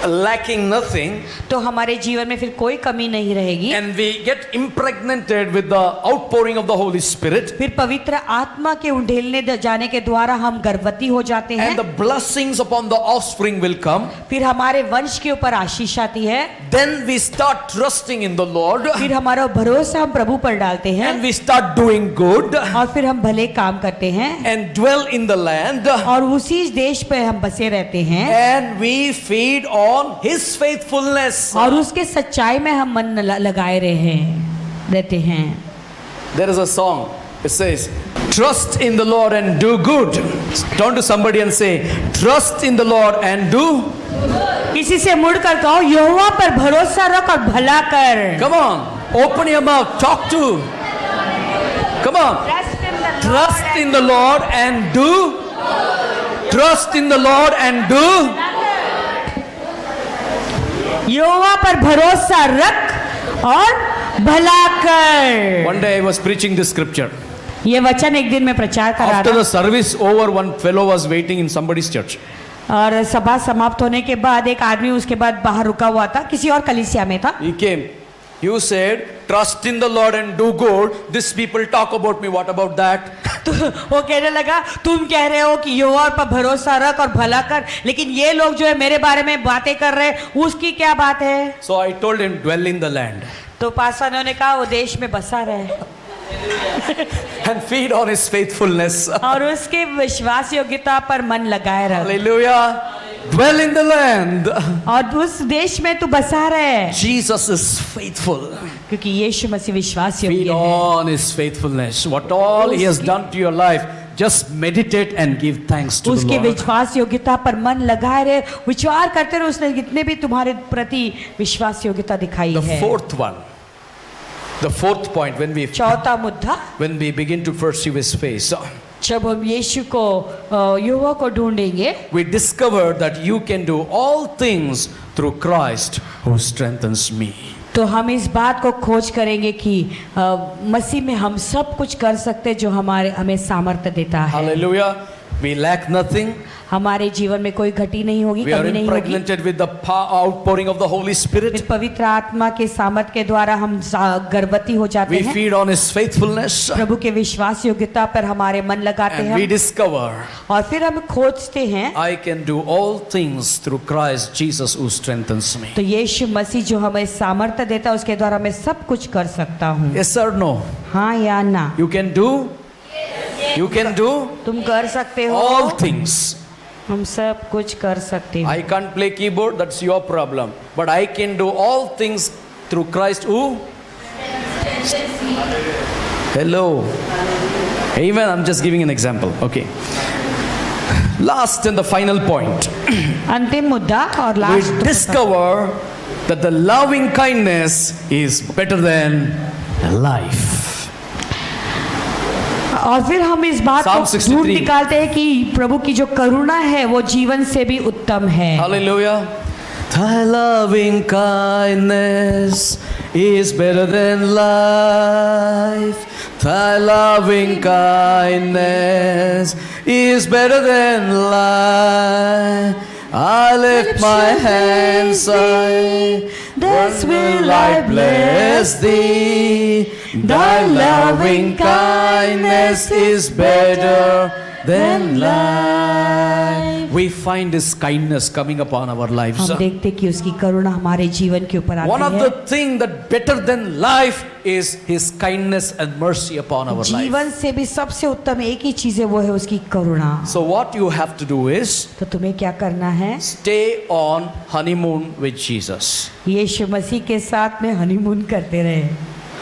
lacking nothing तो हमारे जीवन में फिर कोई कमी नहीं रहेगी, and we get impregnated with the outpouring of the Holy Spirit, फिर पवित्र आत्मा के उंडेलने जाने के द्वारा हम गर्भवती हो जाते हैं, and the blessings upon the offspring will come. फिर हमारे वंश के ऊपर आशीष आती है, Then we start trusting in the Lord फिर हमारा भरोसा हम प्रभु पर डालते हैं, and we start doing good और फिर हम भले काम करते हैं, and dwell in the land और उसी देश पे हम बसे रहते हैं, and we feed on his faithfulness. और उसके सच्चाई में हम मन लगाए रहते हैं। There is a song. It says, trust in the Lord and do good. Turn to somebody and say, trust in the Lord and do. किसी से मुड़कर कहो, यहोवा पर भरोसा रख और भला कर। Come on, open your mouth, talk to. Come on, trust in the Lord and do. Trust in the Lord and do. यहोवा पर भरोसा रख और भला कर। One day I was preaching this scripture. ये वचन एक दिन में प्रचार करा After रहा, the service over, one fellow was waiting in somebody's church. और सभा समाप्त होने के बाद एक आदमी उसके बाद बाहर रुका हुआ था, किसी और कलीसिया में था। He came. You said, trust in the Lord and do good. These people talk about me. What about that? तो वो कहने लगा, तुम कह रहे हो कि यहोवा पर भरोसा रख और भला कर, लेकिन ये लोग जो है मेरे बारे में बातें कर रहे हैं, उसकी क्या बात है? So I told him, dwell in the land तो पासवानों ने कहा वो देश में बसा रहे and feed on his faithfulness. और उसके विश्वास योग्यता पर मन लगाए रह, Hallelujah. Dwell in the land. और उस देश में तू बसा रहे, Jesus is faithful. क्योंकि यीशु मसीह विश्वास Feed योग्य है। on his faithfulness. What all he has done to your life, just meditate and give thanks to the उसके Lord. विश्वास योग्यता पर मन लगाए रहे, विचार करते रहे उसने जितने भी तुम्हारे प्रति विश्वास योग्यता दिखाई The है। fourth one, the fourth point, चौथा मुद्दा, when we begin to pursue his face, जब हम यीशु को यहोवा को ढूंढेंगे, we discover that you can do all things through Christ who strengthens me. तो हम इस बात को खोज करेंगे कि मसीह में हम सब कुछ कर सकते जो हमें सामर्थ्य देता है। Hallelujah. We lack nothing. हमारे जीवन में कोई घटी नहीं होगी, We are कमी नहीं होगी। impregnated with the outpouring of the Holy फिर Spirit. पवित्र आत्मा के सामर्थ के द्वारा हम गर्भवती हो जाते We हैं, feed on his faithfulness प्रभु के विश्वास योग्यता पर हमारे मन लगाते and we हैं, discover और फिर हम खोजते हैं I can do all things through Christ Jesus who strengthens me. तो यीशु मसीह जो हमें सामर्थ्य देता है उसके द्वारा मैं सब कुछ कर सकता हूँ। Yes or no? हाँ या ना? You can do? You can do तुम कर सकते हो, all things. हम सब कुछ कर सकते हो। I can't play keyboard, that's your problem. But I can do all things through Christ who? Hello. Amen. I'm just giving an example. Okay. Last and the final point. अंतिम मुद्दा और We last discover that the loving kindness is better than life. और फिर हम इस बात Psalm को 63. ढूंढ निकालते हैं कि प्रभु की जो करुणा है वो जीवन से भी उत्तम है। Hallelujah. Thy loving kindness is better than life. Thy loving kindness is better than life. I lift my hands high, thus will I bless thee. Thy loving kindness is better than life. We find His kindness coming upon our lives. हम देखते कि उसकी करुणा हमारे जीवन के ऊपर One of आती the है। things that better than life is His kindness and mercy upon our life. जीवन से भी सबसे उत्तम एक ही चीज है, वो है उसकी करुणा। So what you have to do is तो तुम्हें क्या करना है? stay on honeymoon with Jesus. यीशु मसीह के साथ में हनीमून करते रहे।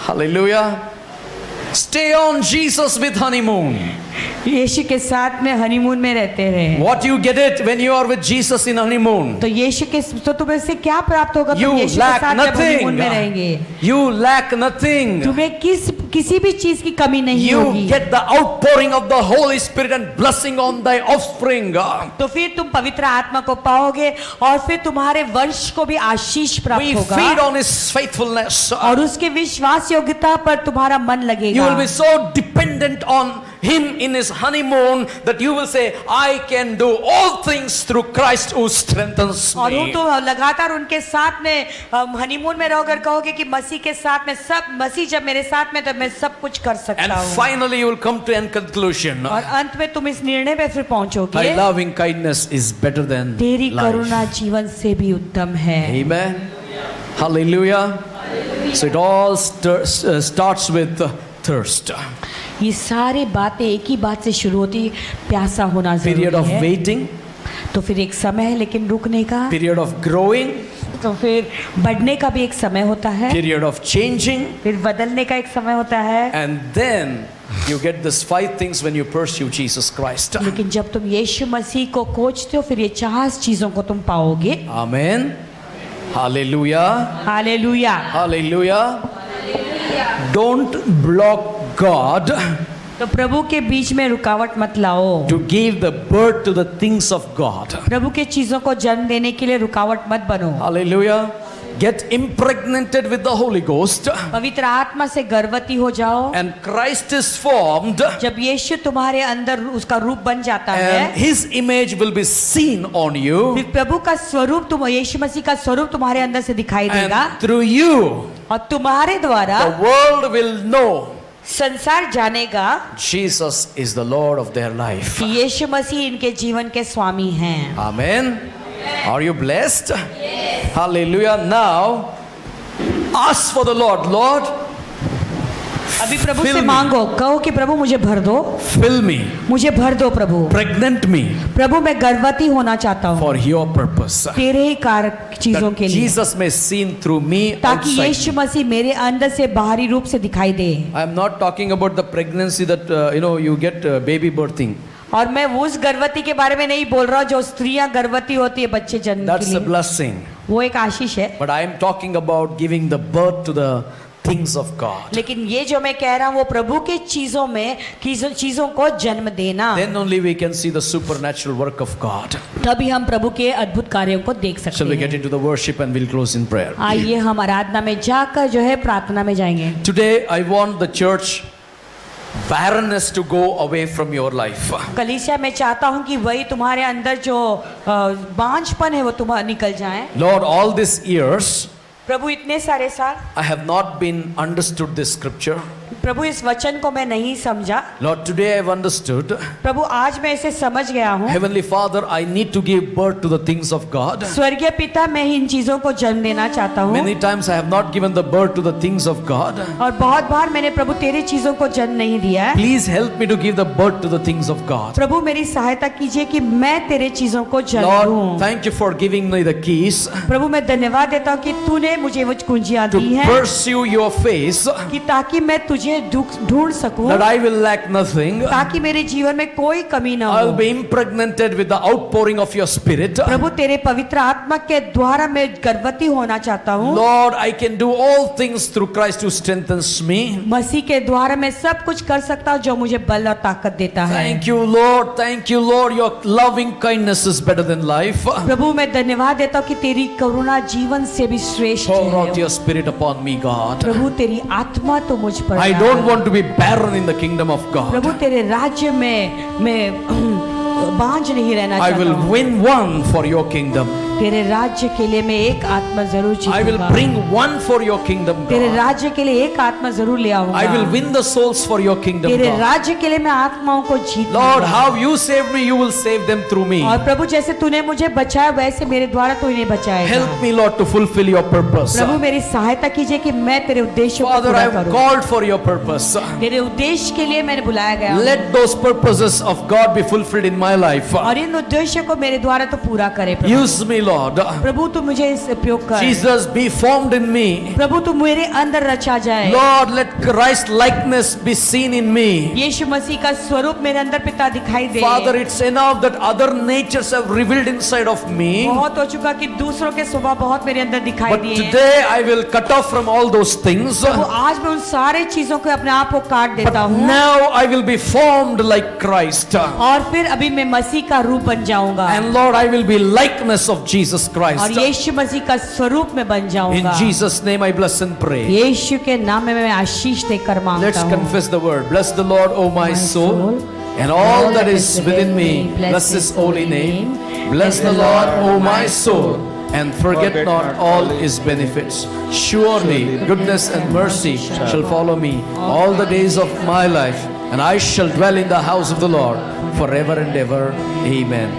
Hallelujah. Stay on Jesus with honeymoon. यीशु के साथ में हनीमून में रहते रहे। What you get it when you are with Jesus in honeymoon? तो यीशु के तो तुम्हें से क्या प्राप्त होगा? You तुम यीशु के lack साथ जब हनीमून nothing. में रहेंगे, You lack nothing. तुम्हें किसी भी चीज की कमी नहीं You होगी। get the outpouring of the Holy Spirit and blessing on thy offspring. तो फिर तुम पवित्र आत्मा को पाओगे और फिर तुम्हारे वंश को भी आशीष प्राप्त We होगा feed on His faithfulness. और उसके विश्वास योग्यता पर तुम्हारा मन You लगेगा। will be so dependent on Him in His honeymoon that you will say, I can do all things through Christ who strengthens और me. तो लगातार उनके साथ में हनीमून में रहोकर कहोगे कि मसीह के साथ में सब, मसीह जब मेरे साथ में तो मैं सब कुछ कर सकता And हूँ। finally you will come to an conclusion. और अंत में तुम इस निर्णय पे फिर Thy पहुंचोगे, loving kindness is better than तेरी करुणा life. जीवन से भी उत्तम है। Amen. Hallelujah. So it all starts with thirst. ये सारी बातें एक ही बात से शुरू होती, प्यासा होना Period जरूरी of है। waiting, तो फिर एक समय है लेकिन रुकने का, period of growing, तो फिर बढ़ने का भी एक समय होता है, period of changing, फिर बदलने का एक समय होता है। and then you get these 5 things when you pursue Jesus Christ. लेकिन जब तुम यीशु मसीह को खोजते हो फिर ये 4 चीजों को तुम पाओगे। Amen. Hallelujah. Hallelujah. Hallelujah. Don't block God तो प्रभु के बीच में रुकावट मत लाओ। to give the birth to the things of God. प्रभु के चीजों को जन्म देने के लिए रुकावट मत बनो। Hallelujah. Get impregnated with the Holy Ghost. पवित्र आत्मा से गर्भवती हो जाओ। And Christ is formed, जब यीशु तुम्हारे अंदर उसका रूप बन जाता है, and His image will be seen on you, फिर प्रभु का स्वरूप, तुम यीशु मसीह का स्वरूप तुम्हारे अंदर से दिखाई देगा and through you और तुम्हारे द्वारा the world will know संसार जानेगा Jesus is the Lord of their life. कि यीशु मसीह इनके जीवन के स्वामी हैं। Amen. Are you blessed? Hallelujah. Now ask for the Lord. Lord, अभी प्रभु Fill से me. मांगो, कहो कि प्रभु मुझे भर दो, fill me, मुझे भर दो प्रभु। pregnant me प्रभु मैं गर्भवती होना चाहता हूँ for your purpose. तेरे ही कारक चीजों That के लिए, Jesus may seen through me ताकि outside. यीशु मसीह मेरे अंदर से बाहरी रूप से दिखाई दे। I am not talking about the pregnancy that you get baby birthing. और मैं उस गर्भवती के बारे में नहीं बोल रहा हूँ जो स्त्रियां गर्भवती होती है बच्चे जन्म के That's a लिए, blessing. वो एक आशीष है। But I am talking about giving the birth to the things of God. लेकिन ये जो मैं कह रहा हूँ वो प्रभु के चीजों में चीजों को जन्म देना, Then only we can see the supernatural work of God. तभी हम प्रभु के अद्भुत कार्यों को देख सकते Shall we get हैं। into the worship and we'll close in prayer. आइए हम आराधना में जाकर जो है प्रार्थना में जाएंगे। Today I want the church barrenness to go away from your life. कलीसिया मैं चाहता हूँ कि वही तुम्हारे अंदर जो बांझपन है वो तुम्हारा निकल जाए। Lord, all these years प्रभु इतने सारे साल I have not been understood this scripture. प्रभु इस वचन को मैं नहीं समझा। Lord, today I have understood. प्रभु आज मैं इसे समझ गया हूँ। Heavenly Father, I need to give birth to the things of God. स्वर्गीय पिता, मैं इन चीजों को जन्म देना चाहता हूँ। Many times I have not given the birth to the things of God. और बहुत बार मैंने प्रभु तेरी चीजों को जन्म नहीं दिया है। Please help me to give the birth to the things of God. प्रभु मेरी सहायता कीजिए कि मैं तेरे चीजों को जन्म Lord, दूं। thank you for giving me the keys प्रभु मैं धन्यवाद देता हूँ कि तूने मुझे वो कुंजियां to दी हैं pursue your face, कि ताकि मैं तुझे ढूंढ सकूं, that I will lack nothing. ताकि मेरे जीवन में कोई कमी ना I will हो। be impregnated with the outpouring of your spirit. प्रभु तेरे पवित्र आत्मा के द्वारा मैं गर्भवती होना चाहता हूँ। Lord, I can do all things through Christ who strengthens me. मसीह के द्वारा मैं सब कुछ कर सकता हूँ जो मुझे बल और ताकत देता है। Thank you, Lord. Thank you, Lord. Your loving kindness is better than life. प्रभु मैं धन्यवाद देता हूँ कि तेरी करुणा जीवन से भी श्रेष्ठ Pour out है। your spirit upon me, God. प्रभु तेरी आत्मा तो मुझ पर I डाल। don't want to be barren in the kingdom of Prabhu God. तेरे राज्य में मैं बांझ नहीं रहना I चाहता will हूँ। win one for your kingdom. तेरे राज्य के लिए मैं एक आत्मा जरूर I will जीतूंगा। bring one for your kingdom, तेरे God. राज्य के लिए एक आत्मा जरूर ले आऊंगा। I will win the souls for your kingdom, तेरे God. राज्य के लिए मैं आत्माओं को Lord, जीतूंगा। how you saved me, you will save them through me. और प्रभु जैसे तूने मुझे बचाया वैसे मेरे द्वारा तू इन्हें बचाएगा। Help me, Lord, to fulfill your purpose. प्रभु मेरी सहायता कीजिए कि मैं तेरे उद्देश्यों को Father, I पूरा have करूं। called for your purpose. तेरे उद्देश्य के लिए मैंने बुलाया गया हूं। Let those purposes of God be fulfilled in my life. और इन उद्देश्यों को मेरे द्वारा तो पूरा करे प्रभु। Use me, Lord. प्रभु तू मुझे इस उपयोग कर। Jesus, be formed in me. प्रभु तू मेरे अंदर रचा जाए। Lord, let Christ likeness be seen in me. यीशु मसीह का स्वरूप मेरे अंदर पिता दिखाई दे। Father, it's enough that other natures have revealed inside of me. बहुत हो चुका कि दूसरों के स्वभाव बहुत मेरे अंदर दिखाई But दिए हैं। today I will cut off from all those things. प्रभु आज मैं उन सारे चीजों को अपने आप को काट But देता हूँ। now I will be formed like Christ. और फिर अभी मैं मसीह का रूप बन जाऊंगा। And Lord, I will be likeness of Jesus और Christ. यीशु मसीह का स्वरूप में बन In जाऊंगा। Jesus' name I bless and pray. यीशु के नाम में मैं आशीष देकर मांगता Let's हूँ। confess the word. Bless the Lord, O my soul, and all that is within me. Bless His holy name. Bless the Lord, O my soul, and forget not all His benefits. Surely goodness and mercy shall follow me all the days of my life, and I shall dwell in the house of the Lord forever and ever. Amen.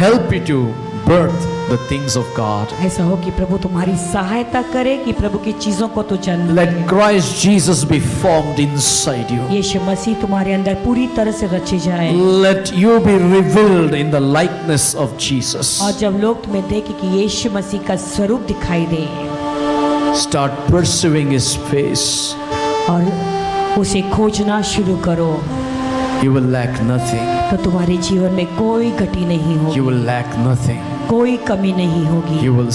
Help me to birth the things of God. ऐसा हो कि प्रभु तुम्हारी सहायता करे कि प्रभु की चीजों को तू जन्म Let they. Christ Jesus be formed inside you. यीशु मसीह तुम्हारे अंदर पूरी तरह से रचे जाए। Let you be revealed in the likeness of Jesus. और जब लोग तुम्हें देखें कि यीशु मसीह का स्वरूप दिखाई दे Start pursuing His face. और उसे खोजना शुरू करो You will lack nothing. तो तुम्हारे जीवन में कोई घटी नहीं You होगी, will lack nothing. कोई कमी नहीं होगी। You will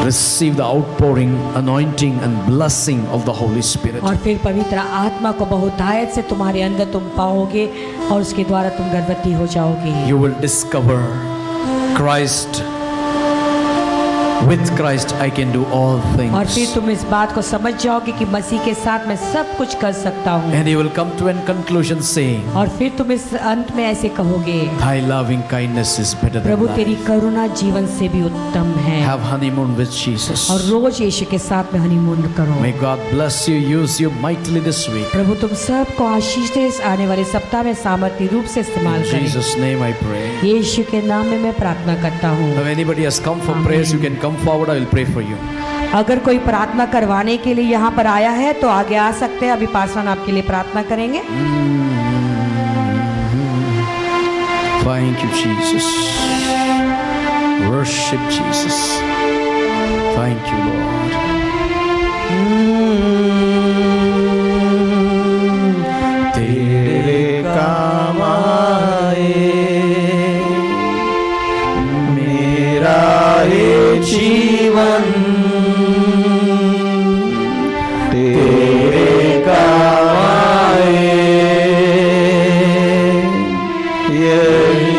receive the outpouring, anointing, and blessing of the Holy Spirit. और फिर पवित्र आत्मा को बहुतायत से तुम्हारे अंदर तुम पाओगे और उसके द्वारा तुम गर्भवती हो जाओगे। You will discover Christ. With Christ I can do all और फिर things. तुम इस बात को समझ जाओगे कि मसीह के साथ मैं सब कुछ कर सकता हूँ। And you will come to a conclusion saying, और फिर तुम इस अंत में ऐसे कहोगे, Thy loving kindness is better than प्रभु तेरी life. करुणा जीवन से भी उत्तम है। Have honeymoon with Jesus. और रोज यीशु के साथ में हनीमून करो। May God bless you, use you mightily this week. प्रभु तुम सबको आशीष दे, इस आने वाले सप्ताह में सामर्थ्य रूप से इस्तेमाल In करें। Jesus' name I pray. यीशु के नाम में मैं प्रार्थना करता हूँ। If anybody has come for prayers, you can come forward. I will pray for you. अगर कोई प्रार्थना करवाने के लिए यहाँ पर आया है तो आगे आ सकते हैं। अभी पासवान आपके लिए प्रार्थना करेंगे। Thank you, Jesus. Worship Jesus. Thank you, Lord. तेरे काम आए मेरा ये जीवन तेरे काम आए ये